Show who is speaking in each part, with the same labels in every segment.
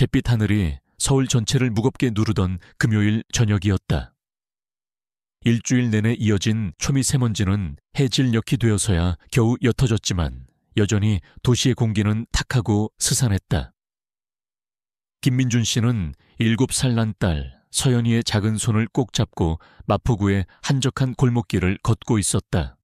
Speaker 1: 잿빛 하늘이 서울 전체를 무겁게 누르던 금요일 저녁이었다. 일주일 내내 이어진 초미세먼지는 해질녘이 되어서야 겨우 옅어졌지만 여전히 도시의 공기는 탁하고 스산했다. 김민준 씨는 7살 난 딸 서연이의 작은 손을 꼭 잡고 마포구의 한적한 골목길을 걷고 있었다.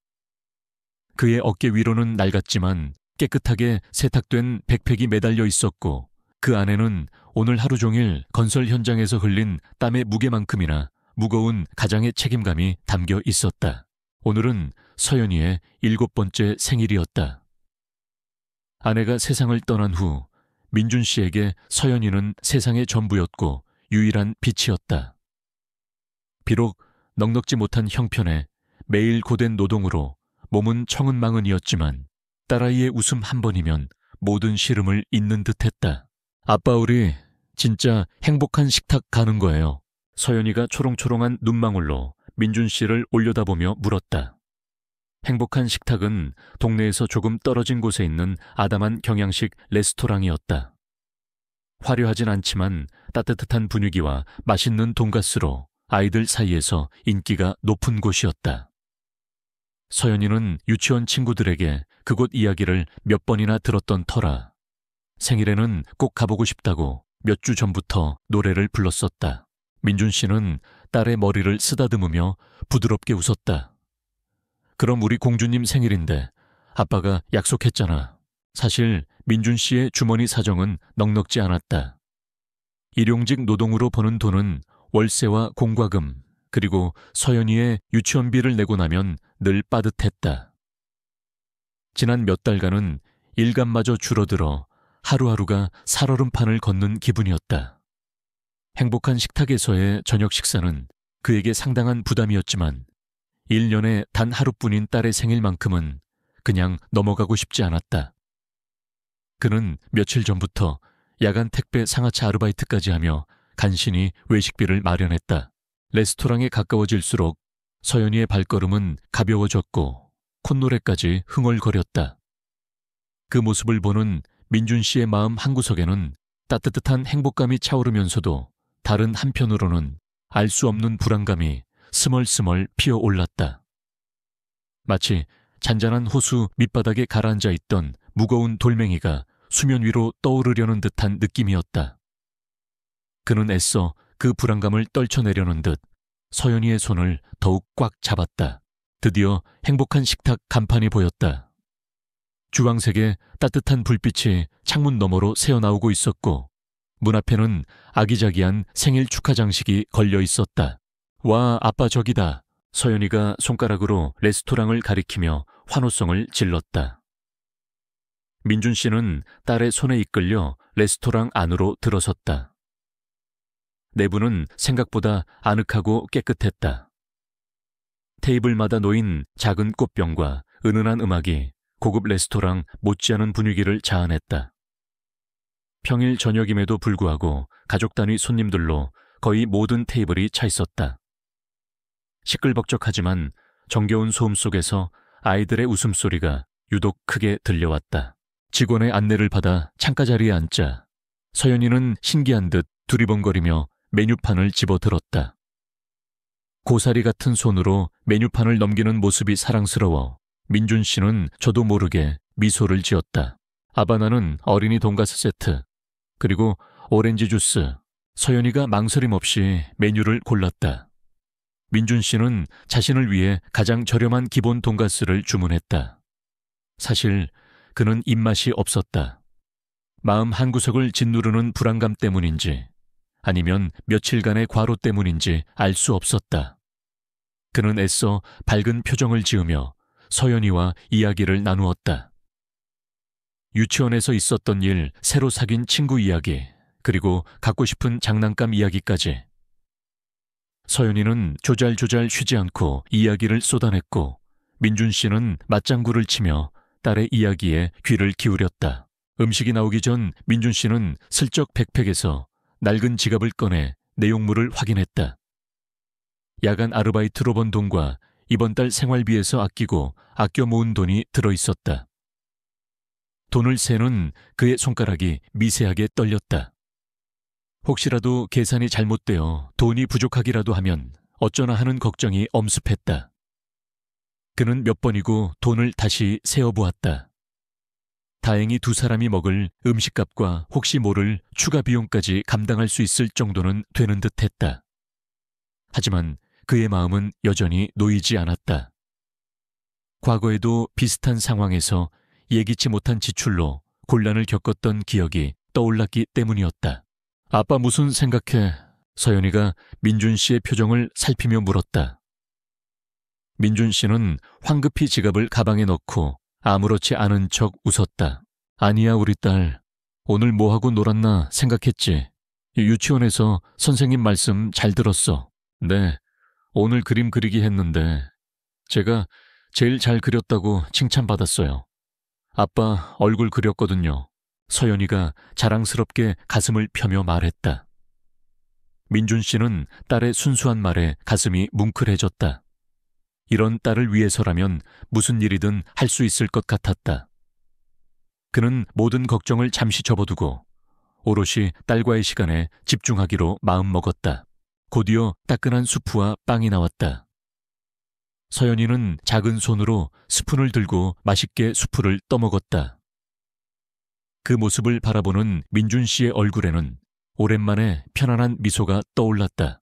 Speaker 1: 그의 어깨 위로는 낡았지만 깨끗하게 세탁된 백팩이 매달려 있었고 그 안에는 오늘 하루 종일 건설 현장에서 흘린 땀의 무게만큼이나 무거운 가장의 책임감이 담겨 있었다. 오늘은 서연이의 7번째 생일이었다. 아내가 세상을 떠난 후 민준 씨에게 서연이는 세상의 전부였고 유일한 빛이었다. 비록 넉넉지 못한 형편에 매일 고된 노동으로 몸은 청은망은이었지만 딸아이의 웃음 한 번이면 모든 시름을 잊는 듯했다. 아빠, 우리 진짜 행복한 식탁 가는 거예요. 서연이가 초롱초롱한 눈망울로 민준 씨를 올려다보며 물었다. 행복한 식탁은 동네에서 조금 떨어진 곳에 있는 아담한 경양식 레스토랑이었다. 화려하진 않지만 따뜻한 분위기와 맛있는 돈가스로 아이들 사이에서 인기가 높은 곳이었다. 서연이는 유치원 친구들에게 그곳 이야기를 몇 번이나 들었던 터라 생일에는 꼭 가보고 싶다고 몇 주 전부터 노래를 불렀었다. 민준 씨는 딸의 머리를 쓰다듬으며 부드럽게 웃었다. 그럼 우리 공주님 생일인데 아빠가 약속했잖아. 사실 민준 씨의 주머니 사정은 넉넉지 않았다. 일용직 노동으로 버는 돈은 월세와 공과금 그리고 서연이의 유치원비를 내고 나면 늘 빠듯했다. 지난 몇 달간은 일감마저 줄어들어 하루하루가 살얼음판을 걷는 기분이었다. 행복한 식탁에서의 저녁 식사는 그에게 상당한 부담이었지만 1년에 단 하루뿐인 딸의 생일만큼은 그냥 넘어가고 싶지 않았다. 그는 며칠 전부터 야간 택배 상하차 아르바이트까지 하며 간신히 외식비를 마련했다. 레스토랑에 가까워질수록 서연이의 발걸음은 가벼워졌고 콧노래까지 흥얼거렸다. 그 모습을 보는 민준 씨의 마음 한구석에는 따뜻한 행복감이 차오르면서도 다른 한편으로는 알 수 없는 불안감이 스멀스멀 피어올랐다. 마치 잔잔한 호수 밑바닥에 가라앉아 있던 무거운 돌멩이가 수면 위로 떠오르려는 듯한 느낌이었다. 그는 애써 그 불안감을 떨쳐내려는 듯 서연이의 손을 더욱 꽉 잡았다. 드디어 행복한 식탁 간판이 보였다. 주황색의 따뜻한 불빛이 창문 너머로 새어나오고 있었고 문 앞에는 아기자기한 생일 축하 장식이 걸려 있었다. 와, 아빠 저기다. 서연이가 손가락으로 레스토랑을 가리키며 환호성을 질렀다. 민준 씨는 딸의 손에 이끌려 레스토랑 안으로 들어섰다. 내부는 생각보다 아늑하고 깨끗했다. 테이블마다 놓인 작은 꽃병과 은은한 음악이 고급 레스토랑 못지않은 분위기를 자아냈다. 평일 저녁임에도 불구하고 가족 단위 손님들로 거의 모든 테이블이 차 있었다. 시끌벅적하지만 정겨운 소음 속에서 아이들의 웃음소리가 유독 크게 들려왔다. 직원의 안내를 받아 창가 자리에 앉자 서연이는 신기한 듯 두리번거리며 메뉴판을 집어들었다. 고사리 같은 손으로 메뉴판을 넘기는 모습이 사랑스러워 민준 씨는 저도 모르게 미소를 지었다. 아바나는 어린이 돈가스 세트, 그리고 오렌지 주스. 서연이가 망설임 없이 메뉴를 골랐다. 민준 씨는 자신을 위해 가장 저렴한 기본 돈가스를 주문했다. 사실 그는 입맛이 없었다. 마음 한구석을 짓누르는 불안감 때문인지 아니면 며칠간의 과로 때문인지 알 수 없었다. 그는 애써 밝은 표정을 지으며 서연이와 이야기를 나누었다. 유치원에서 있었던 일, 새로 사귄 친구 이야기, 그리고 갖고 싶은 장난감 이야기까지. 서연이는 조잘조잘 쉬지 않고 이야기를 쏟아냈고 민준 씨는 맞장구를 치며 딸의 이야기에 귀를 기울였다. 음식이 나오기 전 민준 씨는 슬쩍 백팩에서 낡은 지갑을 꺼내 내용물을 확인했다. 야간 아르바이트로 번 돈과 이번 달 생활비에서 아껴 모은 돈이 들어있었다. 돈을 세는 그의 손가락이 미세하게 떨렸다. 혹시라도 계산이 잘못되어 돈이 부족하기라도 하면 어쩌나 하는 걱정이 엄습했다. 그는 몇 번이고 돈을 다시 세어보았다. 다행히 두 사람이 먹을 음식값과 혹시 모를 추가 비용까지 감당할 수 있을 정도는 되는 듯했다. 하지만 그의 마음은 여전히 놓이지 않았다. 과거에도 비슷한 상황에서 예기치 못한 지출로 곤란을 겪었던 기억이 떠올랐기 때문이었다. 아빠 무슨 생각해? 서연이가 민준 씨의 표정을 살피며 물었다. 민준 씨는 황급히 지갑을 가방에 넣고 아무렇지 않은 척 웃었다. 아니야, 우리 딸. 오늘 뭐하고 놀았나 생각했지. 유치원에서 선생님 말씀 잘 들었어. 네, 오늘 그림 그리기 했는데 제가 제일 잘 그렸다고 칭찬받았어요. 아빠 얼굴 그렸거든요. 서연이가 자랑스럽게 가슴을 펴며 말했다. 민준 씨는 딸의 순수한 말에 가슴이 뭉클해졌다. 이런 딸을 위해서라면 무슨 일이든 할 수 있을 것 같았다. 그는 모든 걱정을 잠시 접어두고 오롯이 딸과의 시간에 집중하기로 마음먹었다. 곧이어 따끈한 수프와 빵이 나왔다. 서연이는 작은 손으로 스푼을 들고 맛있게 수프를 떠먹었다. 그 모습을 바라보는 민준 씨의 얼굴에는 오랜만에 편안한 미소가 떠올랐다.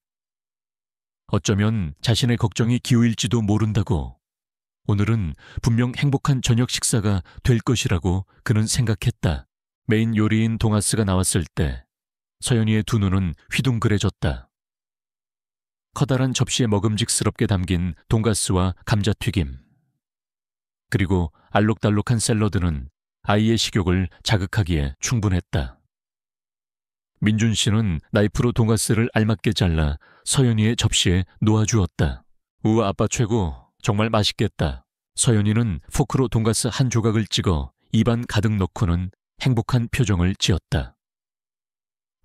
Speaker 1: 어쩌면 자신의 걱정이 기우일지도 모른다고. 오늘은 분명 행복한 저녁 식사가 될 것이라고 그는 생각했다. 메인 요리인 돈가스가 나왔을 때 서연이의 두 눈은 휘둥그레졌다. 커다란 접시에 먹음직스럽게 담긴 돈가스와 감자튀김, 그리고 알록달록한 샐러드는 아이의 식욕을 자극하기에 충분했다. 민준 씨는 나이프로 돈가스를 알맞게 잘라 서연이의 접시에 놓아주었다. 우와, 아빠 최고. 정말 맛있겠다. 서연이는 포크로 돈가스 한 조각을 찍어 입안 가득 넣고는 행복한 표정을 지었다.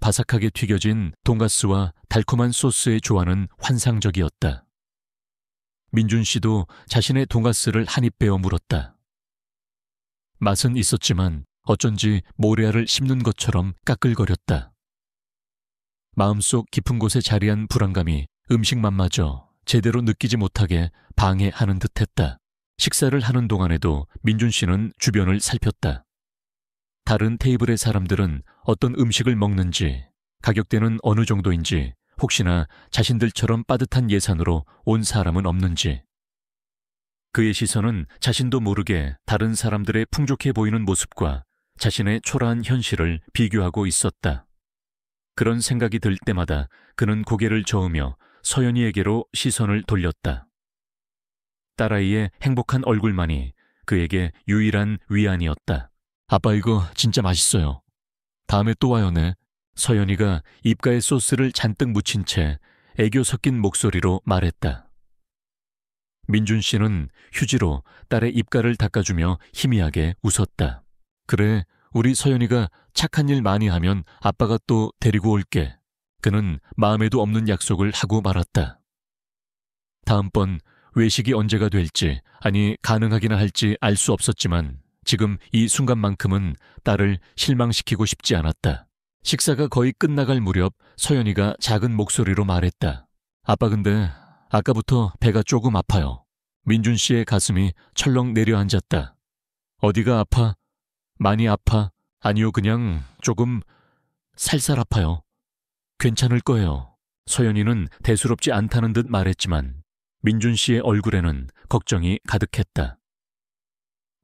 Speaker 1: 바삭하게 튀겨진 돈가스와 달콤한 소스의 조화는 환상적이었다. 민준 씨도 자신의 돈가스를 한 입 베어 물었다. 맛은 있었지만 어쩐지 모래알을 씹는 것처럼 까끌거렸다. 마음속 깊은 곳에 자리한 불안감이 음식 맛마저 제대로 느끼지 못하게 방해하는 듯했다. 식사를 하는 동안에도 민준 씨는 주변을 살폈다. 다른 테이블의 사람들은 어떤 음식을 먹는지, 가격대는 어느 정도인지, 혹시나 자신들처럼 빠듯한 예산으로 온 사람은 없는지. 그의 시선은 자신도 모르게 다른 사람들의 풍족해 보이는 모습과 자신의 초라한 현실을 비교하고 있었다. 그런 생각이 들 때마다 그는 고개를 저으며 서연이에게로 시선을 돌렸다. 딸아이의 행복한 얼굴만이 그에게 유일한 위안이었다. 아빠 이거 진짜 맛있어요. 다음에 또 와요, 네. 서연이가 입가에 소스를 잔뜩 묻힌 채 애교 섞인 목소리로 말했다. 민준 씨는 휴지로 딸의 입가를 닦아주며 희미하게 웃었다. 그래, 우리 서연이가 착한 일 많이 하면 아빠가 또 데리고 올게. 그는 마음에도 없는 약속을 하고 말았다. 다음번 외식이 언제가 될지, 아니 가능하기나 할지 알 수 없었지만 지금 이 순간만큼은 딸을 실망시키고 싶지 않았다. 식사가 거의 끝나갈 무렵 서연이가 작은 목소리로 말했다. 아빠 근데 아까부터 배가 조금 아파요. 민준 씨의 가슴이 철렁 내려앉았다. 어디가 아파? 많이 아파? 아니요, 그냥 조금 살살 아파요. 괜찮을 거예요. 서연이는 대수롭지 않다는 듯 말했지만 민준 씨의 얼굴에는 걱정이 가득했다.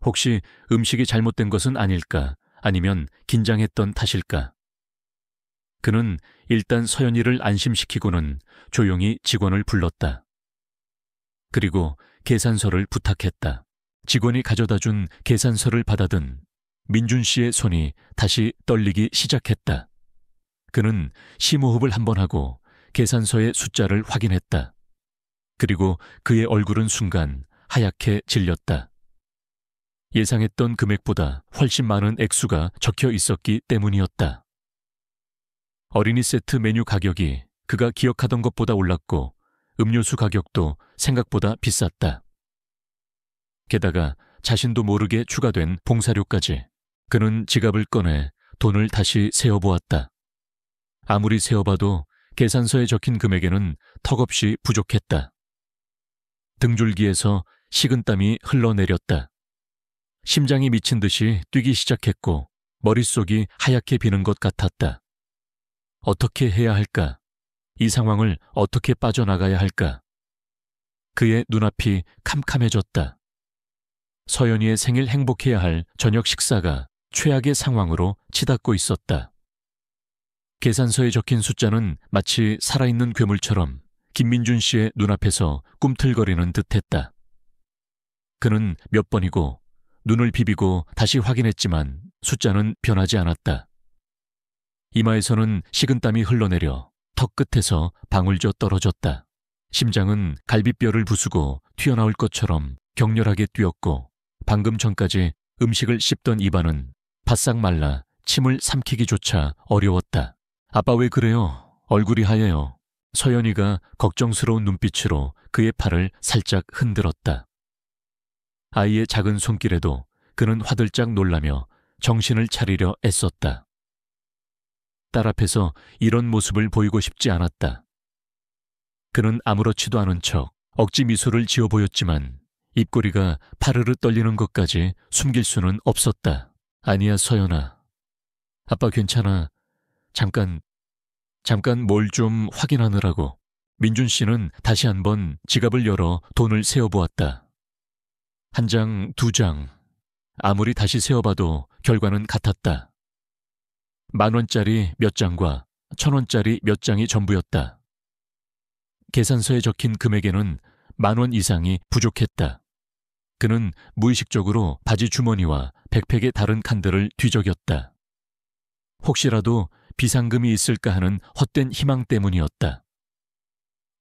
Speaker 1: 혹시 음식이 잘못된 것은 아닐까? 아니면 긴장했던 탓일까? 그는 일단 서연이를 안심시키고는 조용히 직원을 불렀다. 그리고 계산서를 부탁했다. 직원이 가져다준 계산서를 받아든 민준 씨의 손이 다시 떨리기 시작했다. 그는 심호흡을 한번 하고 계산서의 숫자를 확인했다. 그리고 그의 얼굴은 순간 하얗게 질렸다. 예상했던 금액보다 훨씬 많은 액수가 적혀 있었기 때문이었다. 어린이 세트 메뉴 가격이 그가 기억하던 것보다 올랐고 음료수 가격도 생각보다 비쌌다. 게다가 자신도 모르게 추가된 봉사료까지. 그는 지갑을 꺼내 돈을 다시 세어보았다. 아무리 세어봐도 계산서에 적힌 금액에는 턱없이 부족했다. 등줄기에서 식은땀이 흘러내렸다. 심장이 미친 듯이 뛰기 시작했고 머릿속이 하얗게 비는 것 같았다. 어떻게 해야 할까? 이 상황을 어떻게 빠져나가야 할까? 그의 눈앞이 캄캄해졌다. 서연이의 생일 행복해야 할 저녁 식사가 최악의 상황으로 치닫고 있었다. 계산서에 적힌 숫자는 마치 살아있는 괴물처럼 김민준 씨의 눈앞에서 꿈틀거리는 듯했다. 그는 몇 번이고 눈을 비비고 다시 확인했지만 숫자는 변하지 않았다. 이마에서는 식은땀이 흘러내려 턱 끝에서 방울져 떨어졌다. 심장은 갈비뼈를 부수고 튀어나올 것처럼 격렬하게 뛰었고 방금 전까지 음식을 씹던 입안은 바싹 말라 침을 삼키기조차 어려웠다. 아빠 왜 그래요? 얼굴이 하얘요. 서연이가 걱정스러운 눈빛으로 그의 팔을 살짝 흔들었다. 아이의 작은 손길에도 그는 화들짝 놀라며 정신을 차리려 애썼다. 딸 앞에서 이런 모습을 보이고 싶지 않았다. 그는 아무렇지도 않은 척 억지 미소를 지어 보였지만 입꼬리가 파르르 떨리는 것까지 숨길 수는 없었다. 아니야, 서연아. 아빠 괜찮아. 잠깐 뭘 좀 확인하느라고. 민준 씨는 다시 한번 지갑을 열어 돈을 세어보았다. 한 장, 두 장. 아무리 다시 세어봐도 결과는 같았다. 10,000원짜리 몇 장과 1,000원짜리 몇 장이 전부였다. 계산서에 적힌 금액에는 10,000원 이상이 부족했다. 그는 무의식적으로 바지 주머니와 백팩의 다른 칸들을 뒤적였다. 혹시라도 비상금이 있을까 하는 헛된 희망 때문이었다.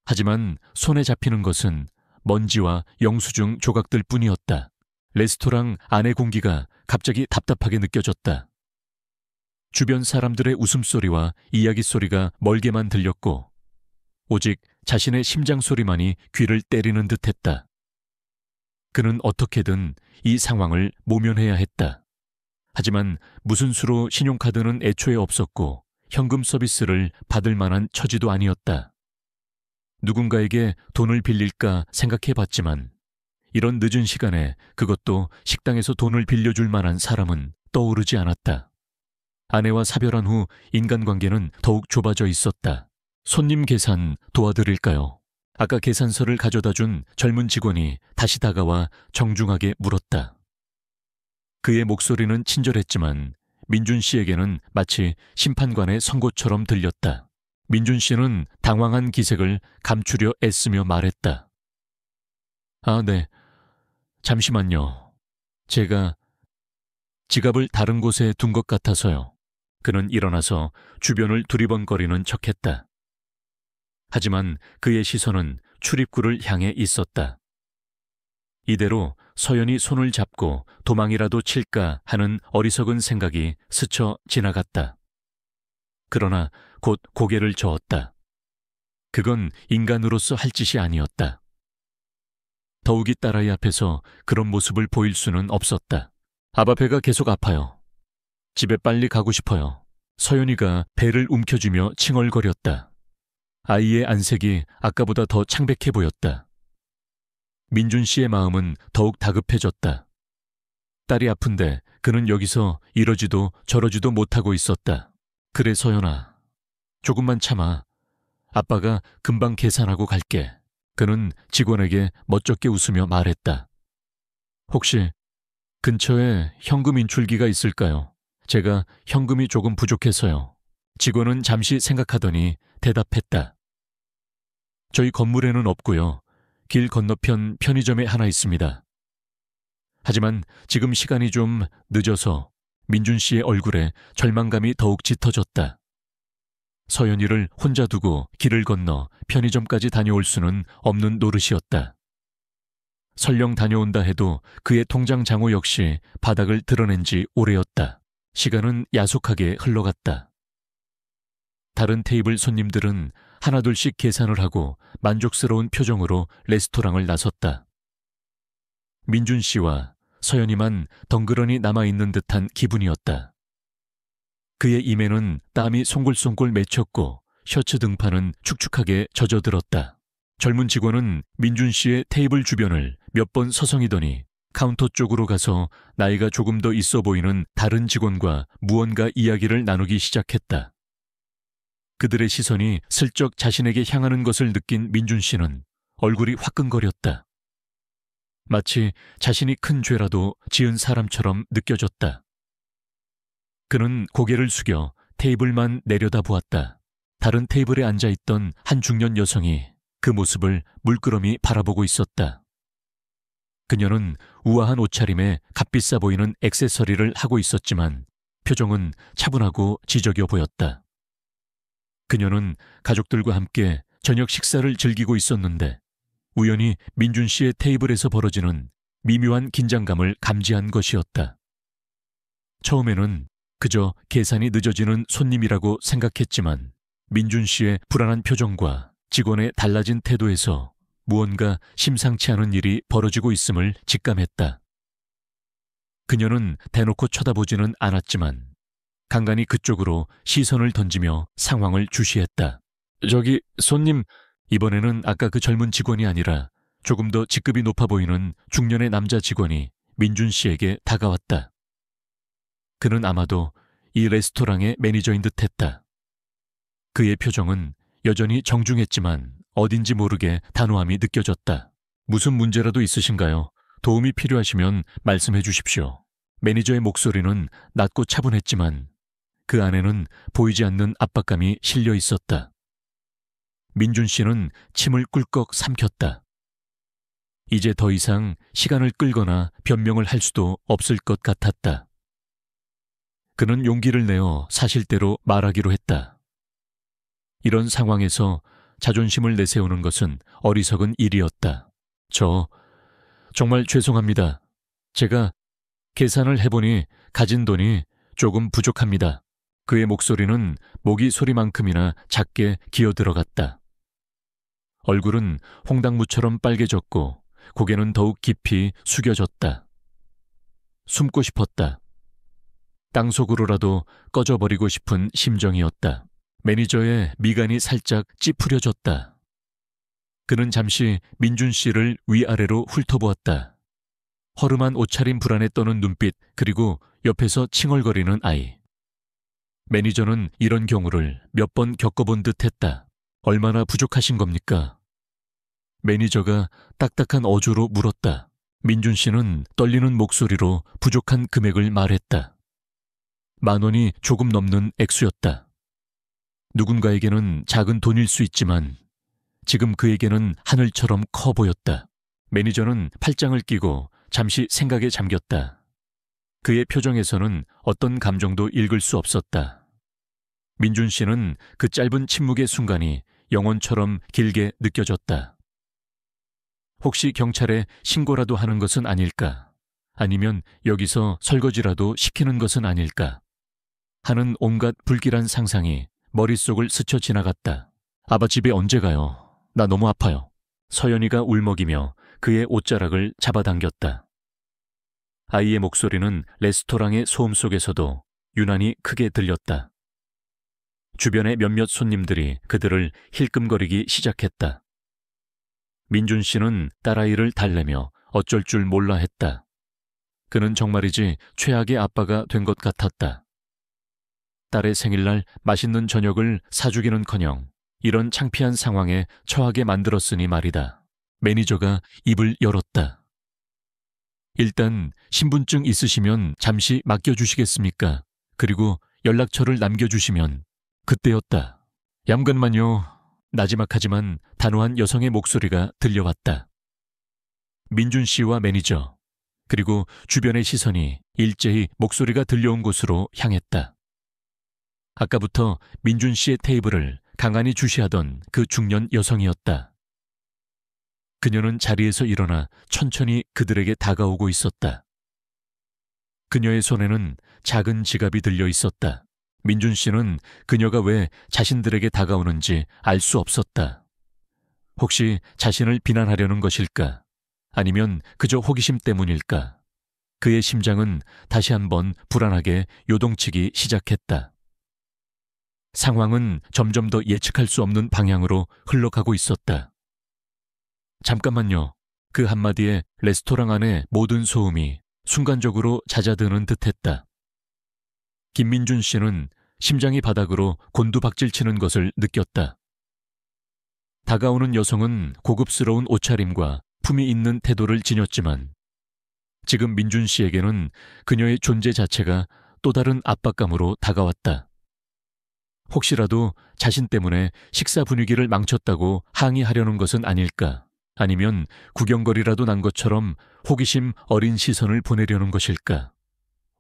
Speaker 1: 하지만 손에 잡히는 것은 먼지와 영수증 조각들 뿐이었다. 레스토랑 안의 공기가 갑자기 답답하게 느껴졌다. 주변 사람들의 웃음소리와 이야기소리가 멀게만 들렸고 오직 자신의 심장 소리만이 귀를 때리는 듯했다. 그는 어떻게든 이 상황을 모면해야 했다. 하지만 무슨 수로 신용카드는 애초에 없었고 현금 서비스를 받을 만한 처지도 아니었다. 누군가에게 돈을 빌릴까 생각해봤지만 이런 늦은 시간에 그것도 식당에서 돈을 빌려줄 만한 사람은 떠오르지 않았다. 아내와 사별한 후 인간관계는 더욱 좁아져 있었다. 손님 계산 도와드릴까요? 아까 계산서를 가져다 준 젊은 직원이 다시 다가와 정중하게 물었다. 그의 목소리는 친절했지만 민준 씨에게는 마치 심판관의 선고처럼 들렸다. 민준 씨는 당황한 기색을 감추려 애쓰며 말했다. 아, 네. 잠시만요. 제가 지갑을 다른 곳에 둔 것 같아서요. 그는 일어나서 주변을 두리번거리는 척했다. 하지만 그의 시선은 출입구를 향해 있었다. 이대로 서연이 손을 잡고 도망이라도 칠까 하는 어리석은 생각이 스쳐 지나갔다. 그러나 곧 고개를 저었다. 그건 인간으로서 할 짓이 아니었다. 더욱이 딸아이 앞에서 그런 모습을 보일 수는 없었다. 아바 배가 계속 아파요. 집에 빨리 가고 싶어요. 서연이가 배를 움켜쥐며 칭얼거렸다. 아이의 안색이 아까보다 더 창백해 보였다. 민준 씨의 마음은 더욱 다급해졌다. 딸이 아픈데 그는 여기서 이러지도 저러지도 못하고 있었다. 그래, 서연아. 조금만 참아. 아빠가 금방 계산하고 갈게. 그는 직원에게 멋쩍게 웃으며 말했다. 혹시 근처에 현금 인출기가 있을까요? 제가 현금이 조금 부족해서요. 직원은 잠시 생각하더니 대답했다. 저희 건물에는 없고요. 길 건너편 편의점에 하나 있습니다. 하지만 지금 시간이 좀 늦어서 민준 씨의 얼굴에 절망감이 더욱 짙어졌다. 서연이를 혼자 두고 길을 건너 편의점까지 다녀올 수는 없는 노릇이었다. 설령 다녀온다 해도 그의 통장 잔고 역시 바닥을 드러낸 지 오래였다. 시간은 야속하게 흘러갔다. 다른 테이블 손님들은 하나둘씩 계산을 하고 만족스러운 표정으로 레스토랑을 나섰다. 민준 씨와 서연이만 덩그러니 남아있는 듯한 기분이었다. 그의 임에는 땀이 송골송골 맺혔고 셔츠 등판은 축축하게 젖어들었다. 젊은 직원은 민준 씨의 테이블 주변을 몇 번 서성이더니 카운터 쪽으로 가서 나이가 조금 더 있어 보이는 다른 직원과 무언가 이야기를 나누기 시작했다. 그들의 시선이 슬쩍 자신에게 향하는 것을 느낀 민준 씨는 얼굴이 화끈거렸다. 마치 자신이 큰 죄라도 지은 사람처럼 느껴졌다. 그는 고개를 숙여 테이블만 내려다보았다. 다른 테이블에 앉아있던 한 중년 여성이 그 모습을 물끄러미 바라보고 있었다. 그녀는 우아한 옷차림에 값비싸 보이는 액세서리를 하고 있었지만 표정은 차분하고 지적여 보였다. 그녀는 가족들과 함께 저녁 식사를 즐기고 있었는데 우연히 민준 씨의 테이블에서 벌어지는 미묘한 긴장감을 감지한 것이었다. 처음에는 그저 계산이 늦어지는 손님이라고 생각했지만 민준 씨의 불안한 표정과 직원의 달라진 태도에서 무언가 심상치 않은 일이 벌어지고 있음을 직감했다. 그녀는 대놓고 쳐다보지는 않았지만 간간히 그쪽으로 시선을 던지며 상황을 주시했다. 저기 손님, 이번에는 아까 그 젊은 직원이 아니라 조금 더 직급이 높아 보이는 중년의 남자 직원이 민준 씨에게 다가왔다. 그는 아마도 이 레스토랑의 매니저인 듯했다. 그의 표정은 여전히 정중했지만 어딘지 모르게 단호함이 느껴졌다. 무슨 문제라도 있으신가요? 도움이 필요하시면 말씀해 주십시오. 매니저의 목소리는 낮고 차분했지만 그 안에는 보이지 않는 압박감이 실려 있었다. 민준 씨는 침을 꿀꺽 삼켰다. 이제 더 이상 시간을 끌거나 변명을 할 수도 없을 것 같았다. 그는 용기를 내어 사실대로 말하기로 했다. 이런 상황에서 자존심을 내세우는 것은 어리석은 일이었다. 정말 죄송합니다. 제가 계산을 해보니 가진 돈이 조금 부족합니다. 그의 목소리는 모기 소리만큼이나 작게 기어들어갔다. 얼굴은 홍당무처럼 빨개졌고 고개는 더욱 깊이 숙여졌다. 숨고 싶었다. 땅속으로라도 꺼져버리고 싶은 심정이었다. 매니저의 미간이 살짝 찌푸려졌다. 그는 잠시 민준 씨를 위아래로 훑어보았다. 허름한 옷차림 불안에 떠는 눈빛, 그리고 옆에서 칭얼거리는 아이. 매니저는 이런 경우를 몇 번 겪어본 듯했다. 얼마나 부족하신 겁니까? 매니저가 딱딱한 어조로 물었다. 민준 씨는 떨리는 목소리로 부족한 금액을 말했다. 10,000원이 조금 넘는 액수였다. 누군가에게는 작은 돈일 수 있지만 지금 그에게는 하늘처럼 커 보였다. 매니저는 팔짱을 끼고 잠시 생각에 잠겼다. 그의 표정에서는 어떤 감정도 읽을 수 없었다. 민준 씨는 그 짧은 침묵의 순간이 영혼처럼 길게 느껴졌다. 혹시 경찰에 신고라도 하는 것은 아닐까? 아니면 여기서 설거지라도 시키는 것은 아닐까? 하는 온갖 불길한 상상이 머릿속을 스쳐 지나갔다. 아빠 집에 언제 가요? 나 너무 아파요. 서연이가 울먹이며 그의 옷자락을 잡아당겼다. 아이의 목소리는 레스토랑의 소음 속에서도 유난히 크게 들렸다. 주변의 몇몇 손님들이 그들을 힐끔거리기 시작했다. 민준 씨는 딸아이를 달래며 어쩔 줄 몰라 했다. 그는 정말이지 최악의 아빠가 된 것 같았다. 딸의 생일날 맛있는 저녁을 사주기는커녕 이런 창피한 상황에 처하게 만들었으니 말이다. 매니저가 입을 열었다. 일단 신분증 있으시면 잠시 맡겨주시겠습니까? 그리고 연락처를 남겨주시면. 그때였다. 잠깐만요. 나지막하지만 단호한 여성의 목소리가 들려왔다. 민준 씨와 매니저, 그리고 주변의 시선이 일제히 목소리가 들려온 곳으로 향했다. 아까부터 민준 씨의 테이블을 강한히 주시하던 그 중년 여성이었다. 그녀는 자리에서 일어나 천천히 그들에게 다가오고 있었다. 그녀의 손에는 작은 지갑이 들려 있었다. 민준 씨는 그녀가 왜 자신들에게 다가오는지 알 수 없었다. 혹시 자신을 비난하려는 것일까? 아니면 그저 호기심 때문일까? 그의 심장은 다시 한번 불안하게 요동치기 시작했다. 상황은 점점 더 예측할 수 없는 방향으로 흘러가고 있었다. 잠깐만요. 그 한마디에 레스토랑 안의 모든 소음이 순간적으로 잦아드는 듯했다. 김민준 씨는 심장이 바닥으로 곤두박질치는 것을 느꼈다. 다가오는 여성은 고급스러운 옷차림과 품이 있는 태도를 지녔지만 지금 민준 씨에게는 그녀의 존재 자체가 또 다른 압박감으로 다가왔다. 혹시라도 자신 때문에 식사 분위기를 망쳤다고 항의하려는 것은 아닐까? 아니면 구경거리라도 난 것처럼 호기심 어린 시선을 보내려는 것일까?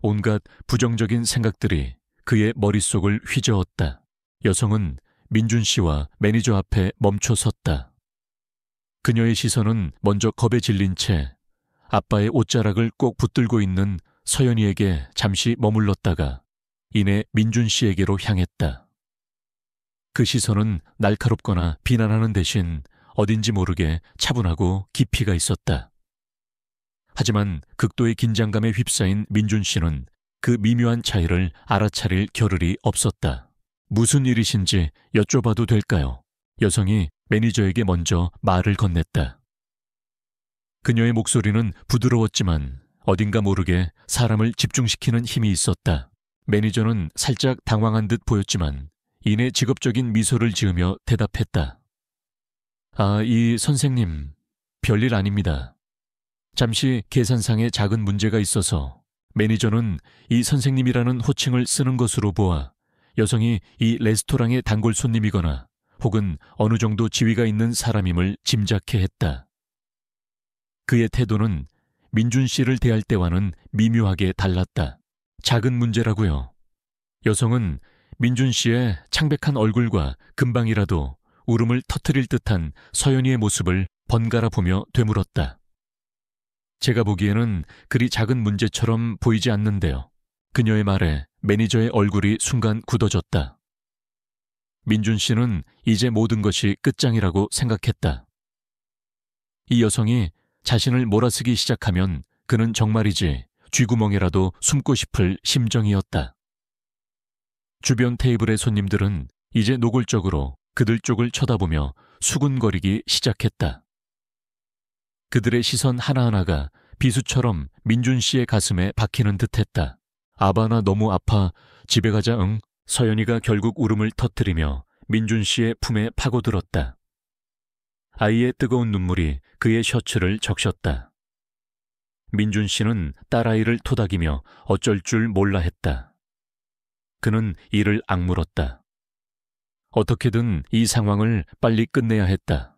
Speaker 1: 온갖 부정적인 생각들이 그의 머릿속을 휘저었다. 여성은 민준 씨와 매니저 앞에 멈춰 섰다. 그녀의 시선은 먼저 겁에 질린 채 아빠의 옷자락을 꼭 붙들고 있는 서연이에게 잠시 머물렀다가 이내 민준 씨에게로 향했다. 그 시선은 날카롭거나 비난하는 대신 어딘지 모르게 차분하고 깊이가 있었다. 하지만 극도의 긴장감에 휩싸인 민준 씨는 그 미묘한 차이를 알아차릴 겨를이 없었다. 무슨 일이신지 여쭤봐도 될까요? 여성이 매니저에게 먼저 말을 건넸다. 그녀의 목소리는 부드러웠지만 어딘가 모르게 사람을 집중시키는 힘이 있었다. 매니저는 살짝 당황한 듯 보였지만 이내 직업적인 미소를 지으며 대답했다. 아, 이 선생님, 별일 아닙니다. 잠시 계산상의 작은 문제가 있어서 매니저는 이 선생님이라는 호칭을 쓰는 것으로 보아 여성이 이 레스토랑의 단골 손님이거나 혹은 어느 정도 지위가 있는 사람임을 짐작해 했다. 그의 태도는 민준 씨를 대할 때와는 미묘하게 달랐다. 작은 문제라고요. 여성은 민준 씨의 창백한 얼굴과 금방이라도 울음을 터뜨릴 듯한 서연이의 모습을 번갈아 보며 되물었다. 제가 보기에는 그리 작은 문제처럼 보이지 않는데요. 그녀의 말에 매니저의 얼굴이 순간 굳어졌다. 민준 씨는 이제 모든 것이 끝장이라고 생각했다. 이 여성이 자신을 몰아쓰기 시작하면 그는 정말이지 쥐구멍이라도 숨고 싶을 심정이었다. 주변 테이블의 손님들은 이제 노골적으로 그들 쪽을 쳐다보며 수군거리기 시작했다. 그들의 시선 하나하나가 비수처럼 민준 씨의 가슴에 박히는 듯했다. 아바 나 너무 아파 집에 가자 응. 서연이가 결국 울음을 터뜨리며 민준 씨의 품에 파고들었다. 아이의 뜨거운 눈물이 그의 셔츠를 적셨다. 민준 씨는 딸아이를 토닥이며 어쩔 줄 몰라 했다. 그는 이를 악물었다. 어떻게든 이 상황을 빨리 끝내야 했다.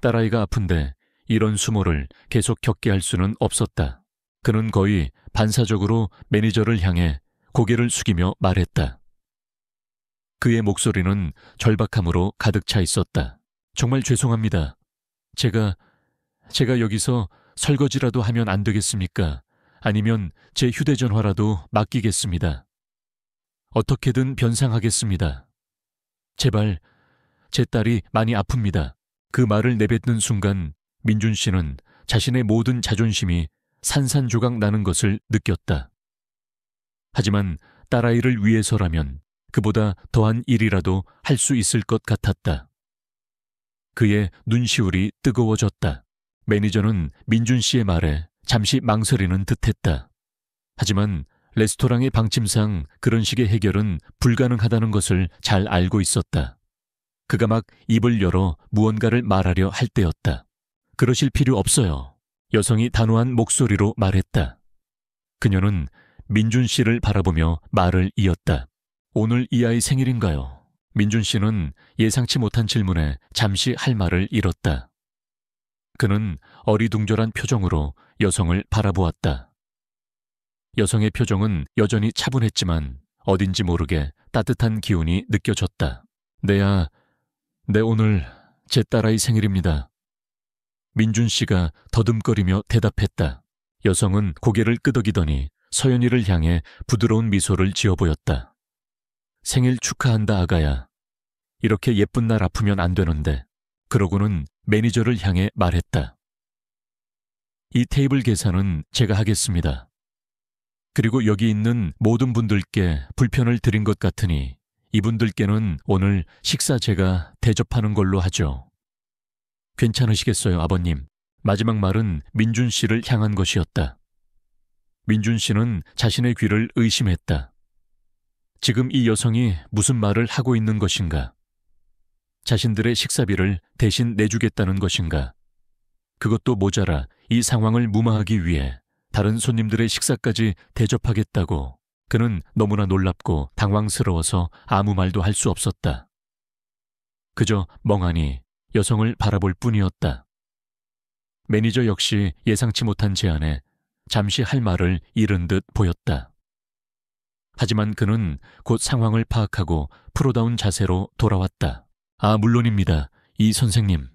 Speaker 1: 딸아이가 아픈데 이런 수모를 계속 겪게 할 수는 없었다. 그는 거의 반사적으로 매니저를 향해 고개를 숙이며 말했다. 그의 목소리는 절박함으로 가득 차 있었다. 정말 죄송합니다. 제가 여기서 설거지라도 하면 안 되겠습니까? 아니면 제 휴대전화라도 맡기겠습니다. 어떻게든 변상하겠습니다. 제발, 제 딸이 많이 아픕니다. 그 말을 내뱉는 순간 민준 씨는 자신의 모든 자존심이 산산조각 나는 것을 느꼈다. 하지만 딸아이를 위해서라면 그보다 더한 일이라도 할 수 있을 것 같았다. 그의 눈시울이 뜨거워졌다. 매니저는 민준 씨의 말에 잠시 망설이는 듯했다. 하지만 레스토랑의 방침상 그런 식의 해결은 불가능하다는 것을 잘 알고 있었다. 그가 막 입을 열어 무언가를 말하려 할 때였다. 그러실 필요 없어요. 여성이 단호한 목소리로 말했다. 그녀는 민준 씨를 바라보며 말을 이었다. 오늘 이 아이 생일인가요? 민준 씨는 예상치 못한 질문에 잠시 할 말을 잃었다. 그는 어리둥절한 표정으로 여성을 바라보았다. 여성의 표정은 여전히 차분했지만 어딘지 모르게 따뜻한 기운이 느껴졌다. 네, 오늘 제 딸아이 생일입니다. 민준 씨가 더듬거리며 대답했다. 여성은 고개를 끄덕이더니 서연이를 향해 부드러운 미소를 지어 보였다. 생일 축하한다 아가야. 이렇게 예쁜 날 아프면 안 되는데. 그러고는 매니저를 향해 말했다. 이 테이블 계산은 제가 하겠습니다. 그리고 여기 있는 모든 분들께 불편을 드린 것 같으니 이분들께는 오늘 식사 제가 대접하는 걸로 하죠. 괜찮으시겠어요, 아버님? 마지막 말은 민준 씨를 향한 것이었다. 민준 씨는 자신의 귀를 의심했다. 지금 이 여성이 무슨 말을 하고 있는 것인가? 자신들의 식사비를 대신 내주겠다는 것인가? 그것도 모자라 이 상황을 무마하기 위해 다른 손님들의 식사까지 대접하겠다고. 그는 너무나 놀랍고 당황스러워서 아무 말도 할 수 없었다. 그저 멍하니 여성을 바라볼 뿐이었다. 매니저 역시 예상치 못한 제안에 잠시 할 말을 잃은 듯 보였다. 하지만 그는 곧 상황을 파악하고 프로다운 자세로 돌아왔다. 아, 물론입니다. 이 선생님.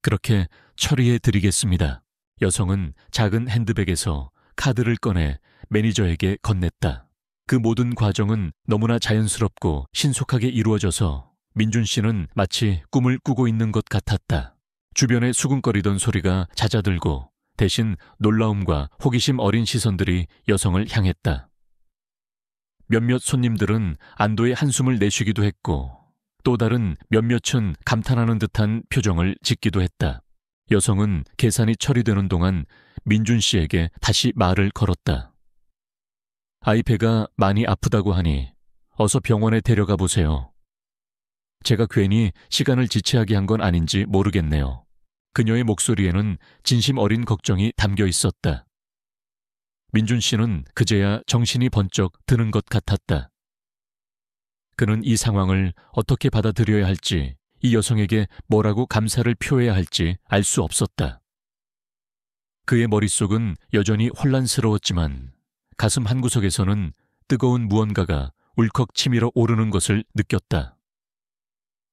Speaker 1: 그렇게 처리해 드리겠습니다. 여성은 작은 핸드백에서 카드를 꺼내 매니저에게 건넸다. 그 모든 과정은 너무나 자연스럽고 신속하게 이루어져서 민준 씨는 마치 꿈을 꾸고 있는 것 같았다. 주변에 수군거리던 소리가 잦아들고 대신 놀라움과 호기심 어린 시선들이 여성을 향했다. 몇몇 손님들은 안도의 한숨을 내쉬기도 했고 또 다른 몇몇은 감탄하는 듯한 표정을 짓기도 했다. 여성은 계산이 처리되는 동안 민준 씨에게 다시 말을 걸었다. 아이 배가 많이 아프다고 하니 어서 병원에 데려가 보세요. 제가 괜히 시간을 지체하게 한 건 아닌지 모르겠네요. 그녀의 목소리에는 진심 어린 걱정이 담겨 있었다. 민준 씨는 그제야 정신이 번쩍 드는 것 같았다. 그는 이 상황을 어떻게 받아들여야 할지, 이 여성에게 뭐라고 감사를 표해야 할지 알 수 없었다. 그의 머릿속은 여전히 혼란스러웠지만 가슴 한구석에서는 뜨거운 무언가가 울컥 치밀어 오르는 것을 느꼈다.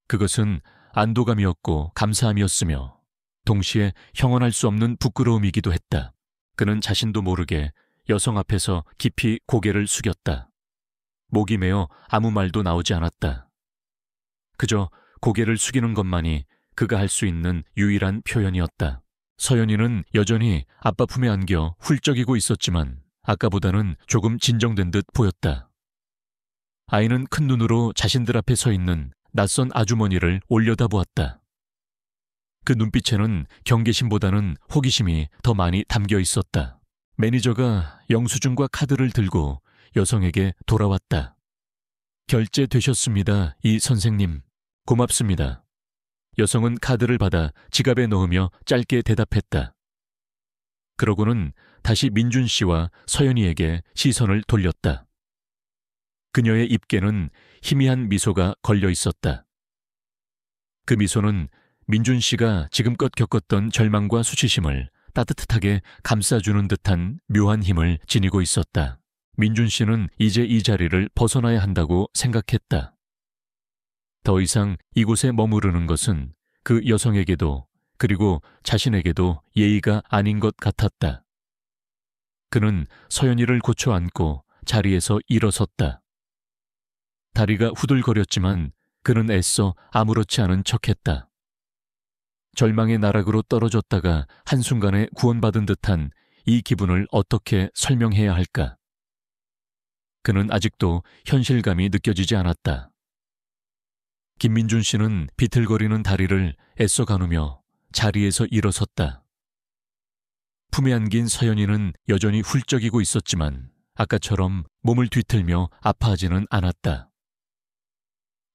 Speaker 1: 그것은 안도감이었고 감사함이었으며 동시에 형언할 수 없는 부끄러움이기도 했다. 그는 자신도 모르게 여성 앞에서 깊이 고개를 숙였다. 목이 메어 아무 말도 나오지 않았다. 그저 고개를 숙이는 것만이 그가 할 수 있는 유일한 표현이었다. 서연이는 여전히 아빠 품에 안겨 훌쩍이고 있었지만 아까보다는 조금 진정된 듯 보였다. 아이는 큰 눈으로 자신들 앞에 서 있는 낯선 아주머니를 올려다보았다. 그 눈빛에는 경계심보다는 호기심이 더 많이 담겨 있었다. 매니저가 영수증과 카드를 들고 여성에게 돌아왔다. 결제되셨습니다, 이 선생님. 고맙습니다. 여성은 카드를 받아 지갑에 넣으며 짧게 대답했다. 그러고는 다시 민준 씨와 서연이에게 시선을 돌렸다. 그녀의 입에는 희미한 미소가 걸려 있었다. 그 미소는 민준 씨가 지금껏 겪었던 절망과 수치심을 따뜻하게 감싸주는 듯한 묘한 힘을 지니고 있었다. 민준 씨는 이제 이 자리를 벗어나야 한다고 생각했다. 더 이상 이곳에 머무르는 것은 그 여성에게도 그리고 자신에게도 예의가 아닌 것 같았다. 그는 서연이를 고쳐 안고 자리에서 일어섰다. 다리가 후들거렸지만 그는 애써 아무렇지 않은 척했다. 절망의 나락으로 떨어졌다가 한순간에 구원받은 듯한 이 기분을 어떻게 설명해야 할까? 그는 아직도 현실감이 느껴지지 않았다. 김민준 씨는 비틀거리는 다리를 애써 가누며 자리에서 일어섰다. 품에 안긴 서연이는 여전히 훌쩍이고 있었지만 아까처럼 몸을 뒤틀며 아파하지는 않았다.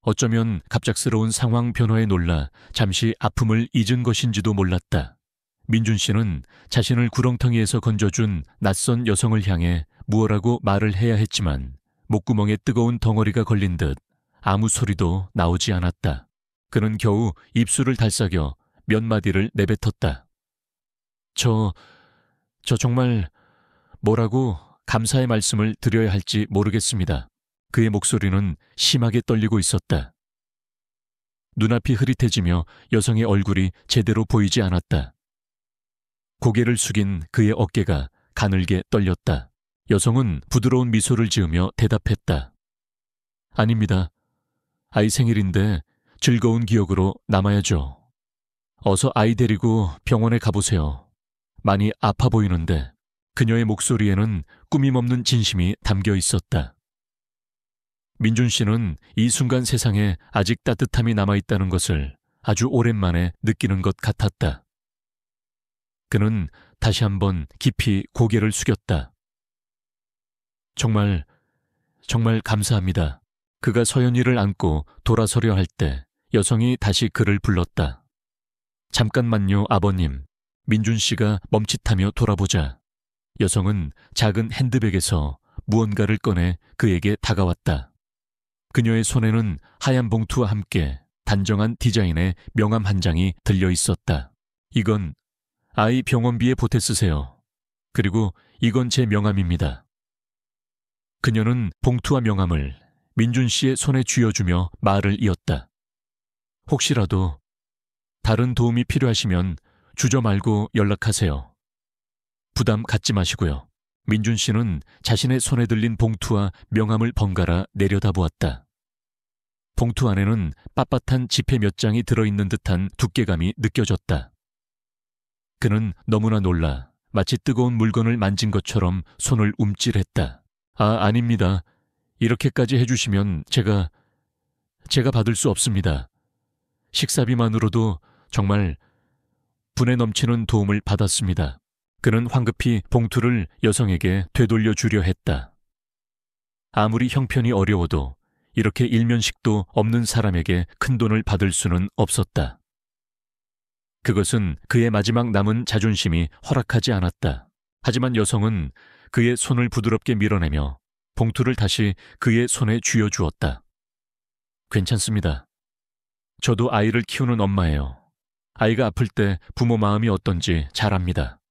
Speaker 1: 어쩌면 갑작스러운 상황 변화에 놀라 잠시 아픔을 잊은 것인지도 몰랐다. 민준 씨는 자신을 구렁텅이에서 건져준 낯선 여성을 향해 무엇라고 말을 해야 했지만 목구멍에 뜨거운 덩어리가 걸린 듯 아무 소리도 나오지 않았다. 그는 겨우 입술을 달싹여 몇 마디를 내뱉었다. 저 정말 뭐라고 감사의 말씀을 드려야 할지 모르겠습니다. 그의 목소리는 심하게 떨리고 있었다. 눈앞이 흐릿해지며 여성의 얼굴이 제대로 보이지 않았다. 고개를 숙인 그의 어깨가 가늘게 떨렸다. 여성은 부드러운 미소를 지으며 대답했다. 아닙니다. 아이 생일인데 즐거운 기억으로 남아야죠. 어서 아이 데리고 병원에 가보세요. 많이 아파 보이는데. 그녀의 목소리에는 꾸밈없는 진심이 담겨 있었다. 민준 씨는 이 순간 세상에 아직 따뜻함이 남아있다는 것을 아주 오랜만에 느끼는 것 같았다. 그는 다시 한번 깊이 고개를 숙였다. 정말 감사합니다. 그가 서연이를 안고 돌아서려 할 때 여성이 다시 그를 불렀다. 잠깐만요, 아버님. 민준 씨가 멈칫하며 돌아보자 여성은 작은 핸드백에서 무언가를 꺼내 그에게 다가왔다. 그녀의 손에는 하얀 봉투와 함께 단정한 디자인의 명함 한 장이 들려 있었다. 이건 아이 병원비에 보태 쓰세요. 그리고 이건 제 명함입니다. 그녀는 봉투와 명함을 민준 씨의 손에 쥐어주며 말을 이었다. 혹시라도 다른 도움이 필요하시면 주저 말고 연락하세요. 부담 갖지 마시고요. 민준 씨는 자신의 손에 들린 봉투와 명함을 번갈아 내려다보았다. 봉투 안에는 빳빳한 지폐 몇 장이 들어있는 듯한 두께감이 느껴졌다. 그는 너무나 놀라 마치 뜨거운 물건을 만진 것처럼 손을 움찔했다. 아닙니다. 이렇게까지 해주시면 제가 받을 수 없습니다. 식사비만으로도 정말 분에 넘치는 도움을 받았습니다. 그는 황급히 봉투를 여성에게 되돌려 주려 했다. 아무리 형편이 어려워도 이렇게 일면식도 없는 사람에게 큰돈을 받을 수는 없었다. 그것은 그의 마지막 남은 자존심이 허락하지 않았다. 하지만 여성은 그의 손을 부드럽게 밀어내며 봉투를 다시 그의 손에 쥐어주었다. 괜찮습니다. 저도 아이를 키우는 엄마예요. 아이가 아플 때 부모 마음이 어떤지 잘 압니다.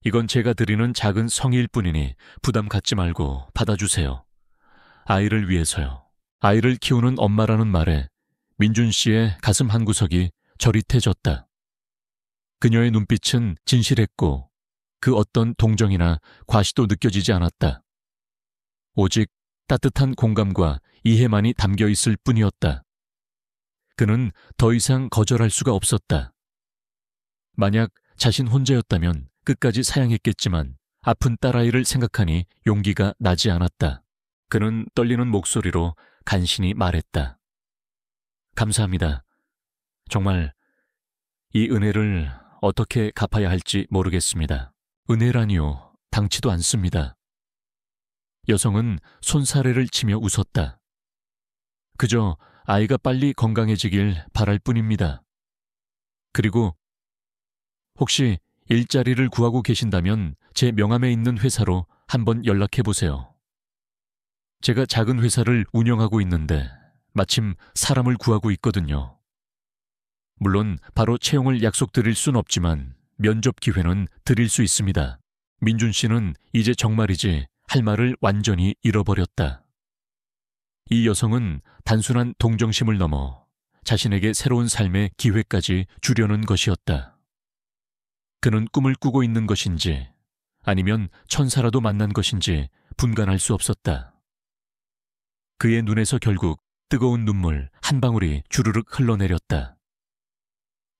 Speaker 1: 이건 제가 드리는 작은 성의일 뿐이니 부담 갖지 말고 받아주세요. 아이를 위해서요. 아이를 키우는 엄마라는 말에 민준 씨의 가슴 한구석이 저릿해졌다. 그녀의 눈빛은 진실했고 그 어떤 동정이나 과시도 느껴지지 않았다. 오직 따뜻한 공감과 이해만이 담겨 있을 뿐이었다. 그는 더 이상 거절할 수가 없었다. 만약 자신 혼자였다면 끝까지 사양했겠지만 아픈 딸아이를 생각하니 용기가 나지 않았다. 그는 떨리는 목소리로 간신히 말했다. 감사합니다. 정말 이 은혜를 어떻게 갚아야 할지 모르겠습니다. 은혜라니요, 당치도 않습니다. 여성은 손사래를 치며 웃었다. 그저 아이가 빨리 건강해지길 바랄 뿐입니다. 그리고 혹시 일자리를 구하고 계신다면 제 명함에 있는 회사로 한번 연락해 보세요. 제가 작은 회사를 운영하고 있는데 마침 사람을 구하고 있거든요. 물론 바로 채용을 약속드릴 순 없지만 면접 기회는 드릴 수 있습니다. 민준 씨는 이제 정말이지 할 말을 완전히 잃어버렸다. 이 여성은 단순한 동정심을 넘어 자신에게 새로운 삶의 기회까지 주려는 것이었다. 그는 꿈을 꾸고 있는 것인지 아니면 천사라도 만난 것인지 분간할 수 없었다. 그의 눈에서 결국 뜨거운 눈물 한 방울이 주르륵 흘러내렸다.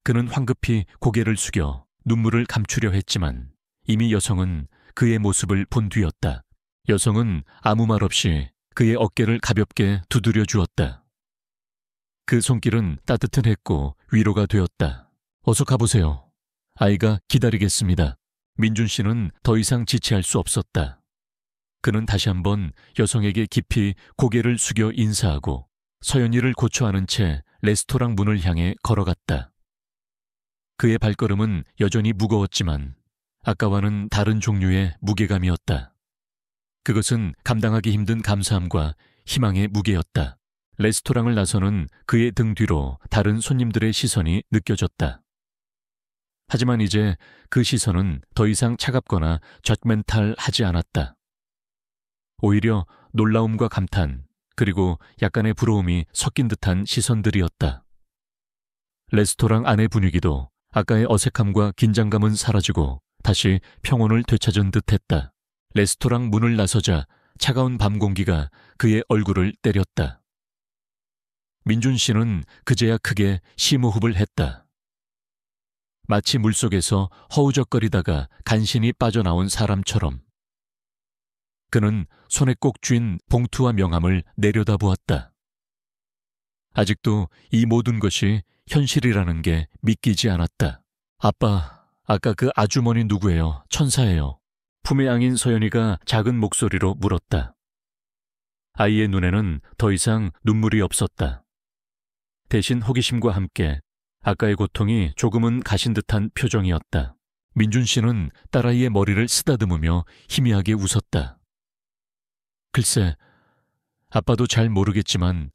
Speaker 1: 그는 황급히 고개를 숙여 눈물을 감추려 했지만 이미 여성은 그의 모습을 본 뒤였다. 여성은 아무 말 없이 그의 어깨를 가볍게 두드려 주었다. 그 손길은 따뜻했고 위로가 되었다. 어서 가보세요. 아이가 기다리겠습니다. 민준 씨는 더 이상 지체할 수 없었다. 그는 다시 한번 여성에게 깊이 고개를 숙여 인사하고 서연이를 고쳐안은 채 레스토랑 문을 향해 걸어갔다. 그의 발걸음은 여전히 무거웠지만 아까와는 다른 종류의 무게감이었다. 그것은 감당하기 힘든 감사함과 희망의 무게였다. 레스토랑을 나서는 그의 등 뒤로 다른 손님들의 시선이 느껴졌다. 하지만 이제 그 시선은 더 이상 차갑거나 저멘탈하지 않았다. 오히려 놀라움과 감탄, 그리고 약간의 부러움이 섞인 듯한 시선들이었다. 레스토랑 안의 분위기도 아까의 어색함과 긴장감은 사라지고 다시 평온을 되찾은 듯했다. 레스토랑 문을 나서자 차가운 밤 공기가 그의 얼굴을 때렸다. 민준 씨는 그제야 크게 심호흡을 했다. 마치 물속에서 허우적거리다가 간신히 빠져나온 사람처럼. 그는 손에 꼭 쥔 봉투와 명함을 내려다보았다. 아직도 이 모든 것이 현실이라는 게 믿기지 않았다. 아빠, 아까 그 아주머니 누구예요? 천사예요. 품에 안긴 서연이가 작은 목소리로 물었다. 아이의 눈에는 더 이상 눈물이 없었다. 대신 호기심과 함께 아까의 고통이 조금은 가신 듯한 표정이었다. 민준 씨는 딸아이의 머리를 쓰다듬으며 희미하게 웃었다. 글쎄, 아빠도 잘 모르겠지만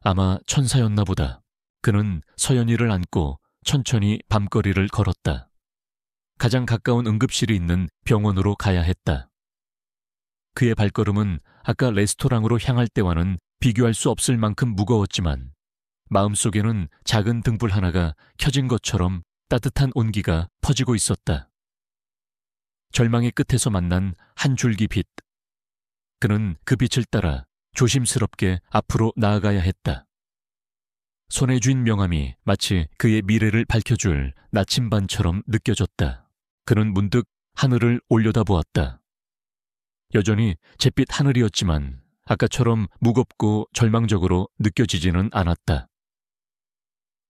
Speaker 1: 아마 천사였나 보다. 그는 서연이를 안고 천천히 밤거리를 걸었다. 가장 가까운 응급실이 있는 병원으로 가야 했다. 그의 발걸음은 아까 레스토랑으로 향할 때와는 비교할 수 없을 만큼 무거웠지만 마음속에는 작은 등불 하나가 켜진 것처럼 따뜻한 온기가 퍼지고 있었다. 절망의 끝에서 만난 한 줄기 빛. 그는 그 빛을 따라 조심스럽게 앞으로 나아가야 했다. 손에 쥔 명함이 마치 그의 미래를 밝혀줄 나침반처럼 느껴졌다. 그는 문득 하늘을 올려다보았다. 여전히 잿빛 하늘이었지만 아까처럼 무겁고 절망적으로 느껴지지는 않았다.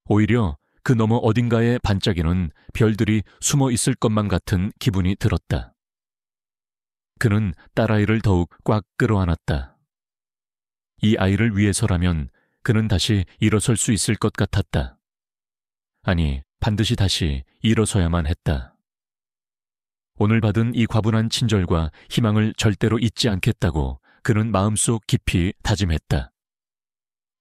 Speaker 1: 오히려 그 너머 어딘가에 반짝이는 별들이 숨어 있을 것만 같은 기분이 들었다. 그는 딸아이를 더욱 꽉 끌어안았다. 이 아이를 위해서라면 그는 다시 일어설 수 있을 것 같았다. 아니, 반드시 다시 일어서야만 했다. 오늘 받은 이 과분한 친절과 희망을 절대로 잊지 않겠다고 그는 마음속 깊이 다짐했다.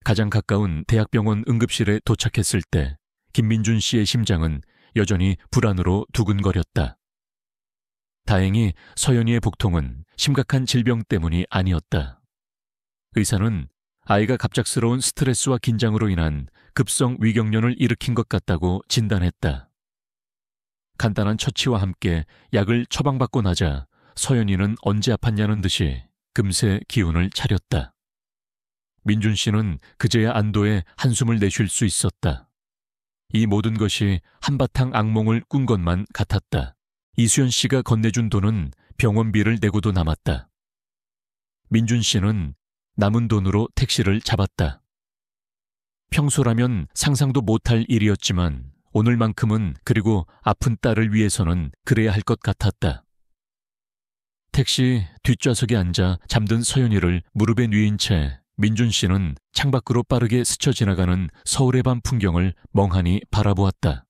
Speaker 1: 가장 가까운 대학병원 응급실에 도착했을 때 김민준 씨의 심장은 여전히 불안으로 두근거렸다. 다행히 서연이의 복통은 심각한 질병 때문이 아니었다. 의사는 아이가 갑작스러운 스트레스와 긴장으로 인한 급성 위경련을 일으킨 것 같다고 진단했다. 간단한 처치와 함께 약을 처방받고 나자 서연이는 언제 아팠냐는 듯이 금세 기운을 차렸다. 민준 씨는 그제야 안도의 한숨을 내쉴 수 있었다. 이 모든 것이 한바탕 악몽을 꾼 것만 같았다. 이수연 씨가 건네준 돈은 병원비를 내고도 남았다. 민준 씨는 남은 돈으로 택시를 잡았다. 평소라면 상상도 못할 일이었지만 오늘만큼은 그리고 아픈 딸을 위해서는 그래야 할 것 같았다. 택시 뒷좌석에 앉아 잠든 서연이를 무릎에 뉘인 채 민준 씨는 창밖으로 빠르게 스쳐 지나가는 서울의 밤 풍경을 멍하니 바라보았다.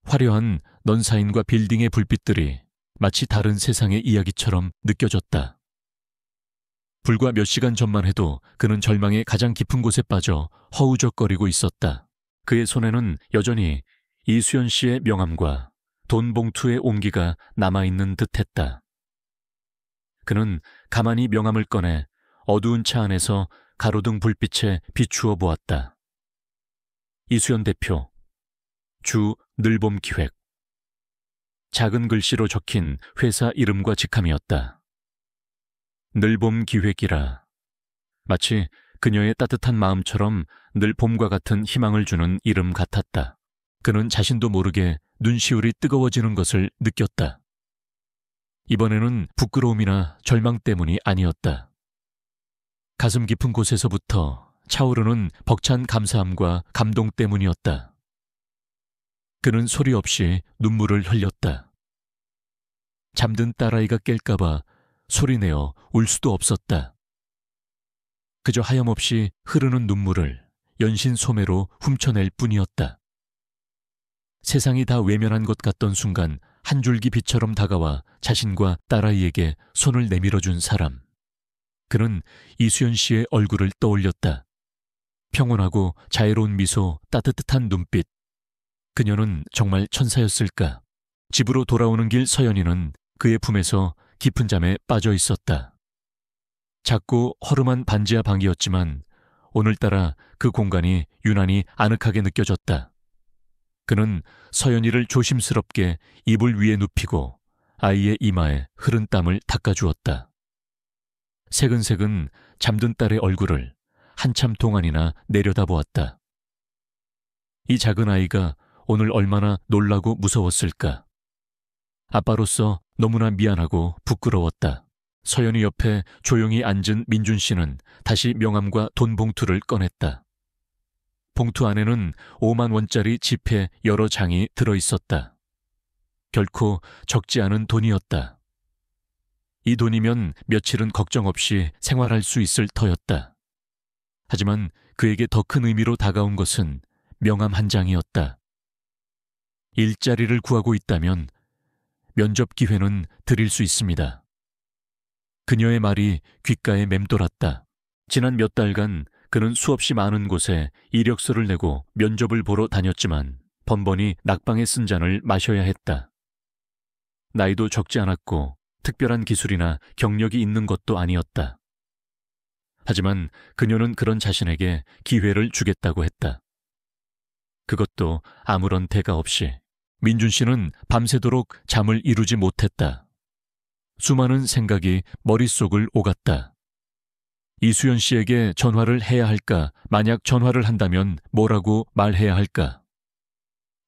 Speaker 1: 화려한 넌사인과 빌딩의 불빛들이 마치 다른 세상의 이야기처럼 느껴졌다. 불과 몇 시간 전만 해도 그는 절망의 가장 깊은 곳에 빠져 허우적거리고 있었다. 그의 손에는 여전히 이수연 씨의 명함과 돈 봉투의 온기가 남아있는 듯했다. 그는 가만히 명함을 꺼내 어두운 차 안에서 가로등 불빛에 비추어 보았다. 이수연 대표, 주 늘봄 기획. 작은 글씨로 적힌 회사 이름과 직함이었다. 늘봄 기획이라. 마치 그녀의 따뜻한 마음처럼 늘 봄과 같은 희망을 주는 이름 같았다. 그는 자신도 모르게 눈시울이 뜨거워지는 것을 느꼈다. 이번에는 부끄러움이나 절망 때문이 아니었다. 가슴 깊은 곳에서부터 차오르는 벅찬 감사함과 감동 때문이었다. 그는 소리 없이 눈물을 흘렸다. 잠든 딸아이가 깰까봐 소리내어 울 수도 없었다. 그저 하염없이 흐르는 눈물을 연신 소매로 훔쳐낼 뿐이었다. 세상이 다 외면한 것 같던 순간 한 줄기 빛처럼 다가와 자신과 딸아이에게 손을 내밀어준 사람. 그는 이수연 씨의 얼굴을 떠올렸다. 평온하고 자애로운 미소, 따뜻한 눈빛. 그녀는 정말 천사였을까? 집으로 돌아오는 길 서연이는 그의 품에서 깊은 잠에 빠져 있었다. 작고 허름한 반지하 방이었지만 오늘따라 그 공간이 유난히 아늑하게 느껴졌다. 그는 서연이를 조심스럽게 이불 위에 눕히고 아이의 이마에 흐른 땀을 닦아주었다. 새근새근 잠든 딸의 얼굴을 한참 동안이나 내려다보았다. 이 작은 아이가 오늘 얼마나 놀라고 무서웠을까. 아빠로서 너무나 미안하고 부끄러웠다. 서연이 옆에 조용히 앉은 민준 씨는 다시 명함과 돈 봉투를 꺼냈다. 봉투 안에는 5만 원짜리 지폐 여러 장이 들어있었다. 결코 적지 않은 돈이었다. 이 돈이면 며칠은 걱정 없이 생활할 수 있을 터였다. 하지만 그에게 더 큰 의미로 다가온 것은 명함 한 장이었다. 일자리를 구하고 있다면 면접 기회는 드릴 수 있습니다. 그녀의 말이 귓가에 맴돌았다. 지난 몇 달간 그는 수없이 많은 곳에 이력서를 내고 면접을 보러 다녔지만 번번이 낙방의 쓴 잔을 마셔야 했다. 나이도 적지 않았고 특별한 기술이나 경력이 있는 것도 아니었다. 하지만 그녀는 그런 자신에게 기회를 주겠다고 했다. 그것도 아무런 대가 없이. 민준 씨는 밤새도록 잠을 이루지 못했다. 수많은 생각이 머릿속을 오갔다. 이수연 씨에게 전화를 해야 할까? 만약 전화를 한다면 뭐라고 말해야 할까?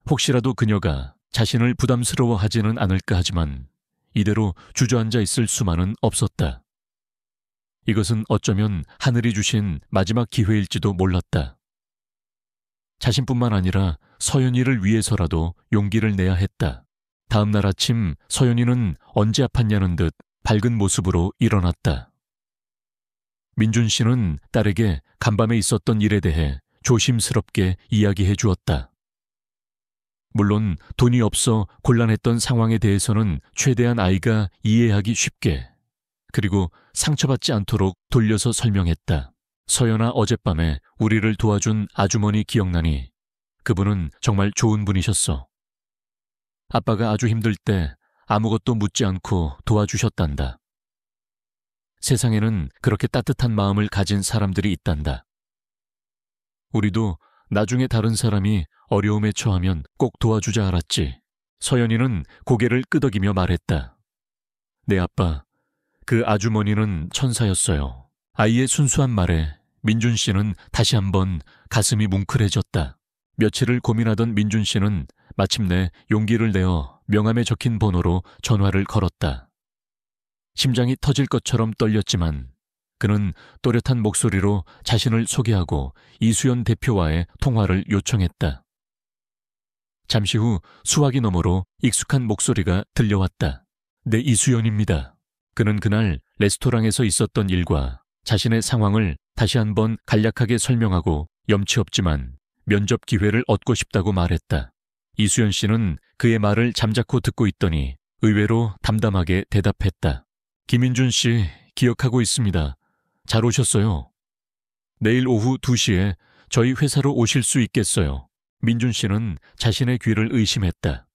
Speaker 1: 혹시라도 그녀가 자신을 부담스러워하지는 않을까 하지만 이대로 주저앉아 있을 수만은 없었다. 이것은 어쩌면 하늘이 주신 마지막 기회일지도 몰랐다. 자신뿐만 아니라 서연이를 위해서라도 용기를 내야 했다. 다음 날 아침 서연이는 언제 아팠냐는 듯 밝은 모습으로 일어났다. 민준 씨는 딸에게 간밤에 있었던 일에 대해 조심스럽게 이야기해 주었다. 물론 돈이 없어 곤란했던 상황에 대해서는 최대한 아이가 이해하기 쉽게, 그리고 상처받지 않도록 돌려서 설명했다. 서연아, 어젯밤에 우리를 도와준 아주머니 기억나니? 그분은 정말 좋은 분이셨어. 아빠가 아주 힘들 때 아무것도 묻지 않고 도와주셨단다. 세상에는 그렇게 따뜻한 마음을 가진 사람들이 있단다. 우리도 나중에 다른 사람이 어려움에 처하면 꼭 도와주자 알았지. 서연이는 고개를 끄덕이며 말했다. 네 아빠, 그 아주머니는 천사였어요. 아이의 순수한 말에 민준 씨는 다시 한번 가슴이 뭉클해졌다. 며칠을 고민하던 민준 씨는 마침내 용기를 내어 명함에 적힌 번호로 전화를 걸었다. 심장이 터질 것처럼 떨렸지만 그는 또렷한 목소리로 자신을 소개하고 이수연 대표와의 통화를 요청했다. 잠시 후 수화기 너머로 익숙한 목소리가 들려왔다. 네, 이수연입니다. 그는 그날 레스토랑에서 있었던 일과 자신의 상황을 다시 한번 간략하게 설명하고 염치 없지만 면접 기회를 얻고 싶다고 말했다. 이수연 씨는 그의 말을 잠자코 듣고 있더니 의외로 담담하게 대답했다. 김민준 씨, 기억하고 있습니다. 잘 오셨어요. 내일 오후 2시에 저희 회사로 오실 수 있겠어요. 민준 씨는 자신의 귀를 의심했다.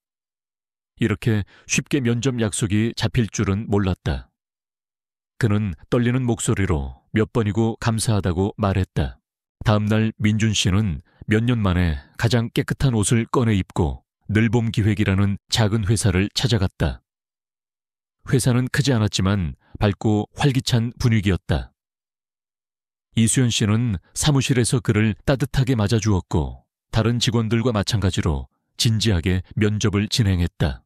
Speaker 1: 이렇게 쉽게 면접 약속이 잡힐 줄은 몰랐다. 그는 떨리는 목소리로 몇 번이고 감사하다고 말했다. 다음 날 민준 씨는 몇 년 만에 가장 깨끗한 옷을 꺼내 입고 늘봄 기획이라는 작은 회사를 찾아갔다. 회사는 크지 않았지만 밝고 활기찬 분위기였다. 이수연 씨는 사무실에서 그를 따뜻하게 맞아주었고 다른 직원들과 마찬가지로 진지하게 면접을 진행했다.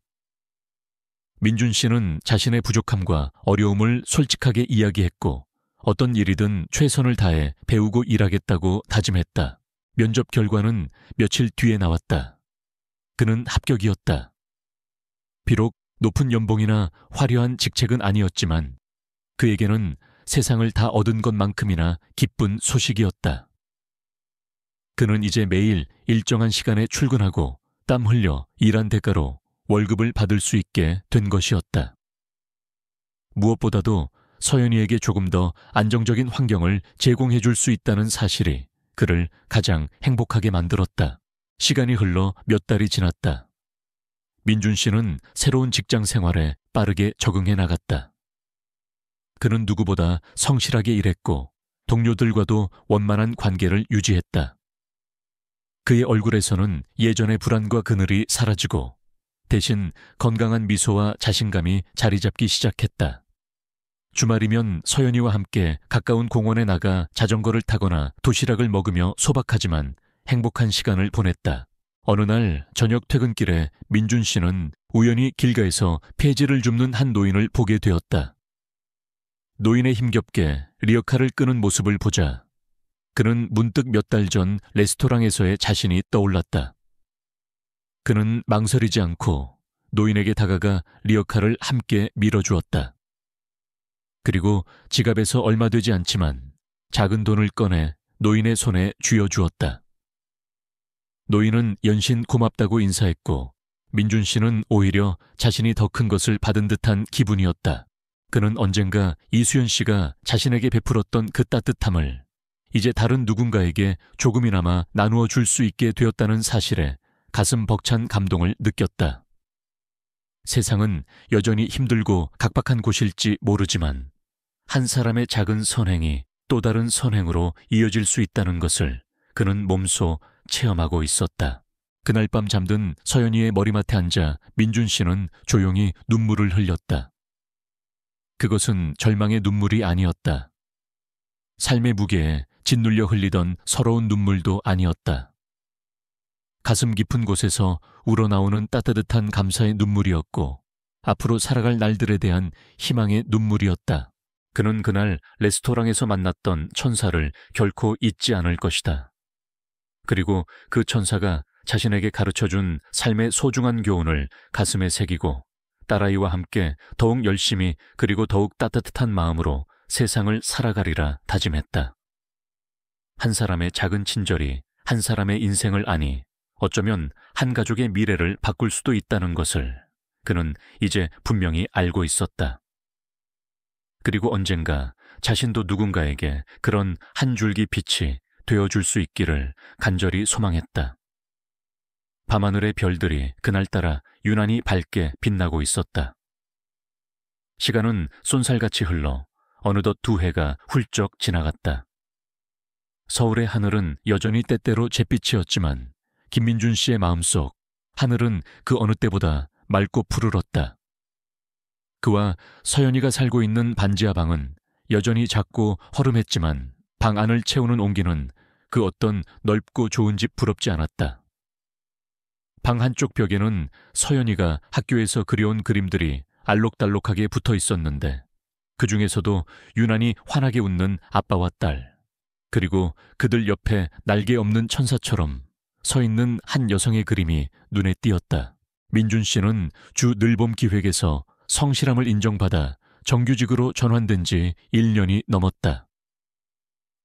Speaker 1: 민준 씨는 자신의 부족함과 어려움을 솔직하게 이야기했고 어떤 일이든 최선을 다해 배우고 일하겠다고 다짐했다. 면접 결과는 며칠 뒤에 나왔다. 그는 합격이었다. 비록 높은 연봉이나 화려한 직책은 아니었지만 그에게는 세상을 다 얻은 것만큼이나 기쁜 소식이었다. 그는 이제 매일 일정한 시간에 출근하고 땀 흘려 일한 대가로 월급을 받을 수 있게 된 것이었다. 무엇보다도 서연이에게 조금 더 안정적인 환경을 제공해 줄 수 있다는 사실이 그를 가장 행복하게 만들었다. 시간이 흘러 몇 달이 지났다. 민준 씨는 새로운 직장 생활에 빠르게 적응해 나갔다. 그는 누구보다 성실하게 일했고 동료들과도 원만한 관계를 유지했다. 그의 얼굴에서는 예전의 불안과 그늘이 사라지고 대신 건강한 미소와 자신감이 자리 잡기 시작했다. 주말이면 서연이와 함께 가까운 공원에 나가 자전거를 타거나 도시락을 먹으며 소박하지만 행복한 시간을 보냈다. 어느 날 저녁 퇴근길에 민준 씨는 우연히 길가에서 폐지를 줍는 한 노인을 보게 되었다. 노인의 힘겹게 리어카를 끄는 모습을 보자 그는 문득 몇 달 전 레스토랑에서의 자신이 떠올랐다. 그는 망설이지 않고 노인에게 다가가 리어카를 함께 밀어주었다. 그리고 지갑에서 얼마 되지 않지만 작은 돈을 꺼내 노인의 손에 쥐어주었다. 노인은 연신 고맙다고 인사했고 민준 씨는 오히려 자신이 더 큰 것을 받은 듯한 기분이었다. 그는 언젠가 이수연 씨가 자신에게 베풀었던 그 따뜻함을 이제 다른 누군가에게 조금이나마 나누어 줄 수 있게 되었다는 사실에 가슴 벅찬 감동을 느꼈다. 세상은 여전히 힘들고 각박한 곳일지 모르지만 한 사람의 작은 선행이 또 다른 선행으로 이어질 수 있다는 것을 그는 몸소 체험하고 있었다. 그날 밤 잠든 서연이의 머리맡에 앉아 민준 씨는 조용히 눈물을 흘렸다. 그것은 절망의 눈물이 아니었다. 삶의 무게에 짓눌려 흘리던 서러운 눈물도 아니었다. 가슴 깊은 곳에서 우러나오는 따뜻한 감사의 눈물이었고 앞으로 살아갈 날들에 대한 희망의 눈물이었다. 그는 그날 레스토랑에서 만났던 천사를 결코 잊지 않을 것이다. 그리고 그 천사가 자신에게 가르쳐준 삶의 소중한 교훈을 가슴에 새기고 딸아이와 함께 더욱 열심히 그리고 더욱 따뜻한 마음으로 세상을 살아가리라 다짐했다. 한 사람의 작은 친절이 한 사람의 인생을 아니 어쩌면 한 가족의 미래를 바꿀 수도 있다는 것을 그는 이제 분명히 알고 있었다. 그리고 언젠가 자신도 누군가에게 그런 한 줄기 빛이 되어줄 수 있기를 간절히 소망했다. 밤하늘의 별들이 그날따라 유난히 밝게 빛나고 있었다. 시간은 쏜살같이 흘러 어느덧 두 해가 훌쩍 지나갔다. 서울의 하늘은 여전히 때때로 잿빛이었지만 김민준 씨의 마음속 하늘은 그 어느 때보다 맑고 푸르렀다. 그와 서연이가 살고 있는 반지하 방은 여전히 작고 허름했지만 방 안을 채우는 온기는 그 어떤 넓고 좋은 집 부럽지 않았다. 방 한쪽 벽에는 서연이가 학교에서 그려온 그림들이 알록달록하게 붙어 있었는데 그 중에서도 유난히 환하게 웃는 아빠와 딸, 그리고 그들 옆에 날개 없는 천사처럼 서 있는 한 여성의 그림이 눈에 띄었다. 민준 씨는 주 늘봄 기획에서 성실함을 인정받아 정규직으로 전환된 지 1년이 넘었다.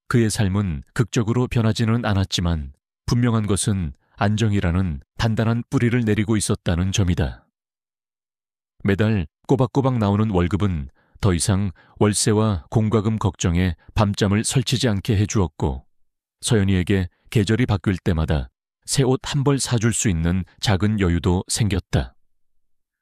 Speaker 1: 그의 삶은 극적으로 변하지는 않았지만 분명한 것은 안정이라는 단단한 뿌리를 내리고 있었다는 점이다. 매달 꼬박꼬박 나오는 월급은 더 이상 월세와 공과금 걱정에 밤잠을 설치지 않게 해주었고 서연이에게 계절이 바뀔 때마다 새 옷 한 벌 사줄 수 있는 작은 여유도 생겼다.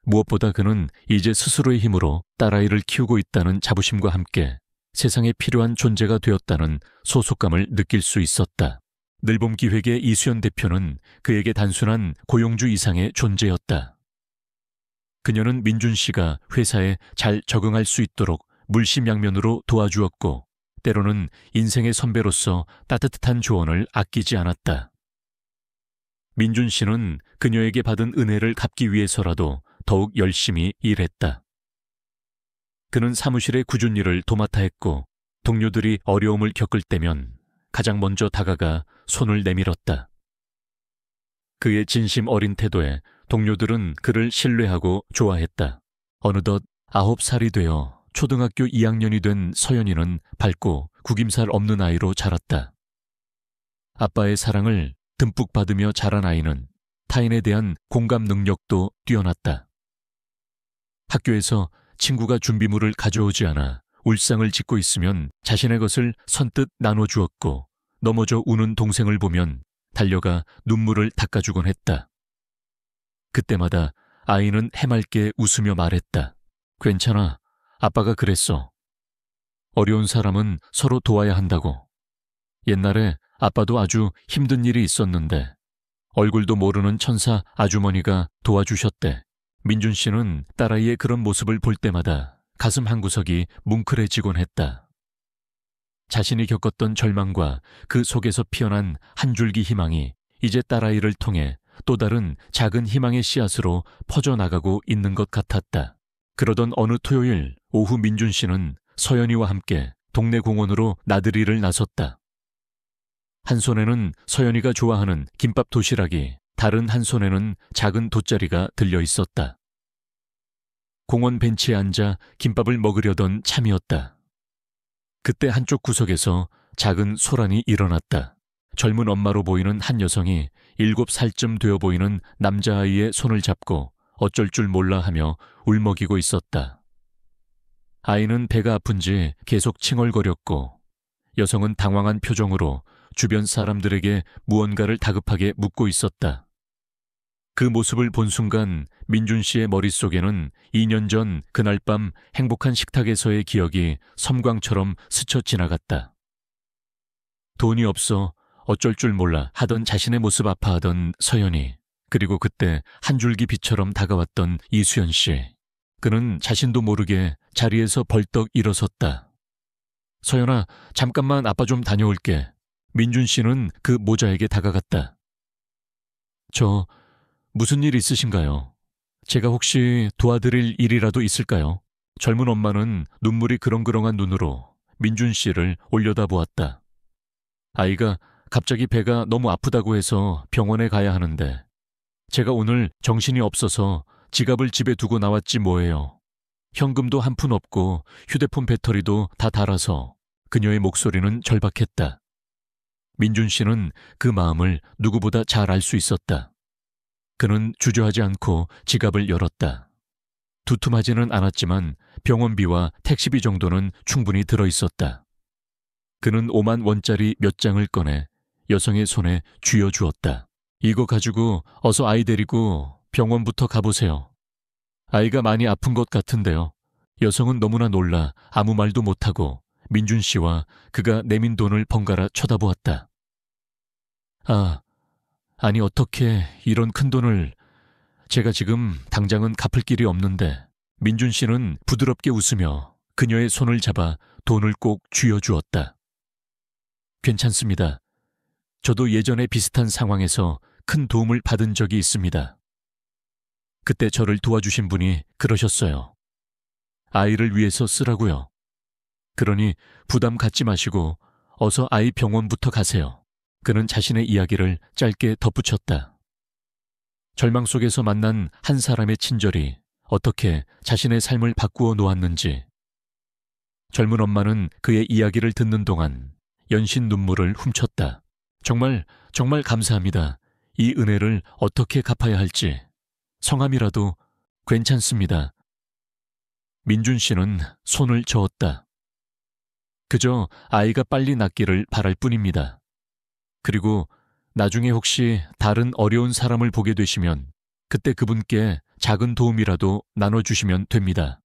Speaker 1: 무엇보다 그는 이제 스스로의 힘으로 딸아이를 키우고 있다는 자부심과 함께 세상에 필요한 존재가 되었다는 소속감을 느낄 수 있었다. 늘봄 기획의 이수연 대표는 그에게 단순한 고용주 이상의 존재였다. 그녀는 민준 씨가 회사에 잘 적응할 수 있도록 물심양면으로 도와주었고 때로는 인생의 선배로서 따뜻한 조언을 아끼지 않았다. 민준 씨는 그녀에게 받은 은혜를 갚기 위해서라도 더욱 열심히 일했다. 그는 사무실의 꾸준 일을 도맡아 했고 동료들이 어려움을 겪을 때면 가장 먼저 다가가 손을 내밀었다. 그의 진심 어린 태도에 동료들은 그를 신뢰하고 좋아했다. 어느덧 9살이 되어 초등학교 2학년이 된 서연이는 밝고 구김살 없는 아이로 자랐다. 아빠의 사랑을 듬뿍 받으며 자란 아이는 타인에 대한 공감 능력도 뛰어났다. 학교에서 친구가 준비물을 가져오지 않아 울상을 짓고 있으면 자신의 것을 선뜻 나눠주었고 넘어져 우는 동생을 보면 달려가 눈물을 닦아주곤 했다. 그때마다 아이는 해맑게 웃으며 말했다. 괜찮아. 아빠가 그랬어. 어려운 사람은 서로 도와야 한다고. 옛날에 아빠도 아주 힘든 일이 있었는데 얼굴도 모르는 천사 아주머니가 도와주셨대. 민준 씨는 딸아이의 그런 모습을 볼 때마다 가슴 한구석이 뭉클해지곤 했다. 자신이 겪었던 절망과 그 속에서 피어난 한 줄기 희망이 이제 딸아이를 통해 또 다른 작은 희망의 씨앗으로 퍼져나가고 있는 것 같았다. 그러던 어느 토요일 오후 민준 씨는 서연이와 함께 동네 공원으로 나들이를 나섰다. 한 손에는 서연이가 좋아하는 김밥 도시락이, 다른 한 손에는 작은 돗자리가 들려 있었다. 공원 벤치에 앉아 김밥을 먹으려던 참이었다. 그때 한쪽 구석에서 작은 소란이 일어났다. 젊은 엄마로 보이는 한 여성이 7살쯤 되어 보이는 남자아이의 손을 잡고 어쩔 줄 몰라 하며 울먹이고 있었다. 아이는 배가 아픈지 계속 칭얼거렸고, 여성은 당황한 표정으로 주변 사람들에게 무언가를 다급하게 묻고 있었다. 그 모습을 본 순간 민준 씨의 머릿속에는 2년 전 그날 밤 행복한 식탁에서의 기억이 섬광처럼 스쳐 지나갔다. 돈이 없어 어쩔 줄 몰라 하던 자신의 모습 아파하던 서연이, 그리고 그때 한 줄기 빛처럼 다가왔던 이수연 씨. 그는 자신도 모르게 자리에서 벌떡 일어섰다. 서연아, 잠깐만 아빠 좀 다녀올게. 민준 씨는 그 모자에게 다가갔다. 무슨 일 있으신가요? 제가 혹시 도와드릴 일이라도 있을까요? 젊은 엄마는 눈물이 그렁그렁한 눈으로 민준 씨를 올려다보았다. 아이가 갑자기 배가 너무 아프다고 해서 병원에 가야 하는데, 제가 오늘 정신이 없어서 지갑을 집에 두고 나왔지 뭐예요. 현금도 한 푼 없고 휴대폰 배터리도 다 닳아서. 그녀의 목소리는 절박했다. 민준 씨는 그 마음을 누구보다 잘 알 수 있었다. 그는 주저하지 않고 지갑을 열었다. 두툼하지는 않았지만 병원비와 택시비 정도는 충분히 들어있었다. 그는 5만 원짜리 몇 장을 꺼내 여성의 손에 쥐어주었다. 이거 가지고 어서 아이 데리고 병원부터 가보세요. 아이가 많이 아픈 것 같은데요. 여성은 너무나 놀라 아무 말도 못하고 민준 씨와 그가 내민 돈을 번갈아 쳐다보았다. 아니 어떻게 이런 큰 돈을, 제가 지금 당장은 갚을 길이 없는데. 민준 씨는 부드럽게 웃으며 그녀의 손을 잡아 돈을 꼭 쥐어주었다. 괜찮습니다. 저도 예전에 비슷한 상황에서 큰 도움을 받은 적이 있습니다. 그때 저를 도와주신 분이 그러셨어요. 아이를 위해서 쓰라고요. 그러니 부담 갖지 마시고 어서 아이 병원부터 가세요. 그는 자신의 이야기를 짧게 덧붙였다. 절망 속에서 만난 한 사람의 친절이 어떻게 자신의 삶을 바꾸어 놓았는지. 젊은 엄마는 그의 이야기를 듣는 동안 연신 눈물을 훔쳤다. 정말 감사합니다. 이 은혜를 어떻게 갚아야 할지. 성함이라도 괜찮습니다. 민준 씨는 손을 저었다. 그저 아이가 빨리 낫기를 바랄 뿐입니다. 그리고 나중에 혹시 다른 어려운 사람을 보게 되시면 그때 그분께 작은 도움이라도 나눠주시면 됩니다.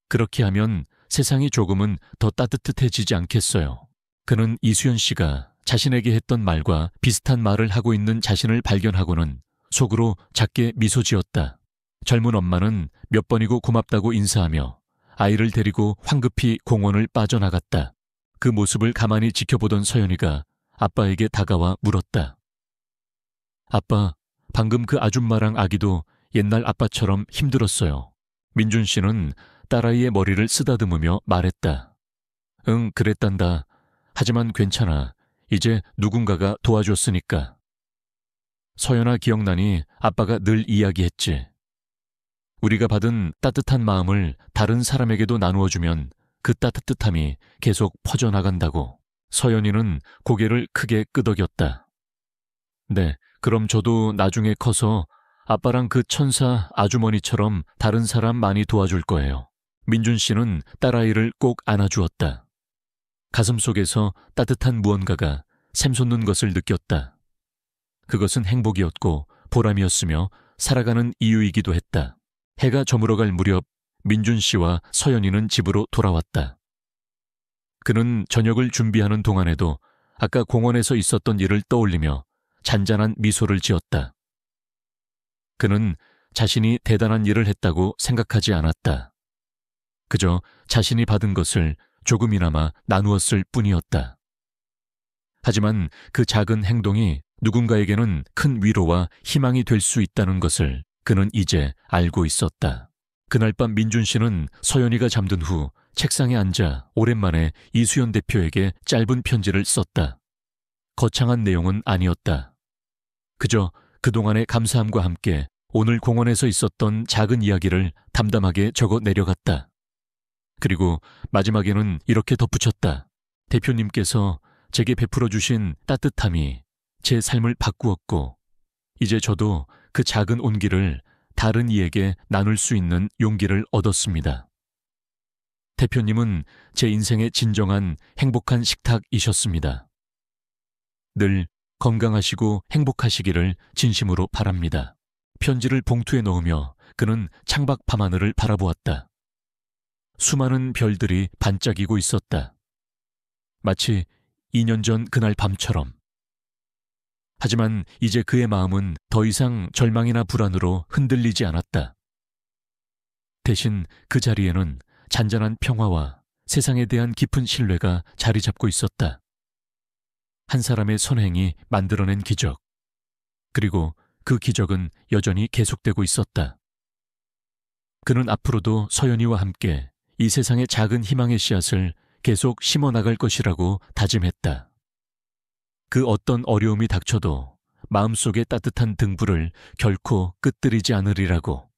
Speaker 1: 그렇게 하면 세상이 조금은 더 따뜻해지지 않겠어요. 그는 이수연 씨가 자신에게 했던 말과 비슷한 말을 하고 있는 자신을 발견하고는 속으로 작게 미소 지었다. 젊은 엄마는 몇 번이고 고맙다고 인사하며 아이를 데리고 황급히 공원을 빠져나갔다. 그 모습을 가만히 지켜보던 서연이가 아빠에게 다가와 물었다. 아빠, 방금 그 아줌마랑 아기도 옛날 아빠처럼 힘들었어요. 민준 씨는 딸아이의 머리를 쓰다듬으며 말했다. 응, 그랬단다. 하지만 괜찮아. 이제 누군가가 도와줬으니까. 서연아, 기억나니? 아빠가 늘 이야기했지. 우리가 받은 따뜻한 마음을 다른 사람에게도 나누어주면 그 따뜻함이 계속 퍼져나간다고. 서연이는 고개를 크게 끄덕였다. 네, 그럼 저도 나중에 커서 아빠랑 그 천사 아주머니처럼 다른 사람 많이 도와줄 거예요. 민준 씨는 딸아이를 꼭 안아주었다. 가슴속에서 따뜻한 무언가가 샘솟는 것을 느꼈다. 그것은 행복이었고 보람이었으며 살아가는 이유이기도 했다. 해가 저물어갈 무렵 민준 씨와 서연이는 집으로 돌아왔다. 그는 저녁을 준비하는 동안에도 아까 공원에서 있었던 일을 떠올리며 잔잔한 미소를 지었다. 그는 자신이 대단한 일을 했다고 생각하지 않았다. 그저 자신이 받은 것을 조금이나마 나누었을 뿐이었다. 하지만 그 작은 행동이 누군가에게는 큰 위로와 희망이 될 수 있다는 것을 그는 이제 알고 있었다. 그날 밤 민준 씨는 서연이가 잠든 후 책상에 앉아 오랜만에 이수연 대표에게 짧은 편지를 썼다. 거창한 내용은 아니었다. 그저 그동안의 감사함과 함께 오늘 공원에서 있었던 작은 이야기를 담담하게 적어 내려갔다. 그리고 마지막에는 이렇게 덧붙였다. 대표님께서 제게 베풀어 주신 따뜻함이 제 삶을 바꾸었고, 이제 저도 그 작은 온기를 다른 이에게 나눌 수 있는 용기를 얻었습니다. 대표님은 제 인생의 진정한 행복한 식탁이셨습니다. 늘 건강하시고 행복하시기를 진심으로 바랍니다. 편지를 봉투에 넣으며 그는 창밖 밤하늘을 바라보았다. 수많은 별들이 반짝이고 있었다. 마치 2년 전 그날 밤처럼. 하지만 이제 그의 마음은 더 이상 절망이나 불안으로 흔들리지 않았다. 대신 그 자리에는 잔잔한 평화와 세상에 대한 깊은 신뢰가 자리 잡고 있었다. 한 사람의 선행이 만들어낸 기적. 그리고 그 기적은 여전히 계속되고 있었다. 그는 앞으로도 서연이와 함께 이 세상의 작은 희망의 씨앗을 계속 심어나갈 것이라고 다짐했다. 그 어떤 어려움이 닥쳐도 마음속의 따뜻한 등불을 결코 끄뜨리지 않으리라고.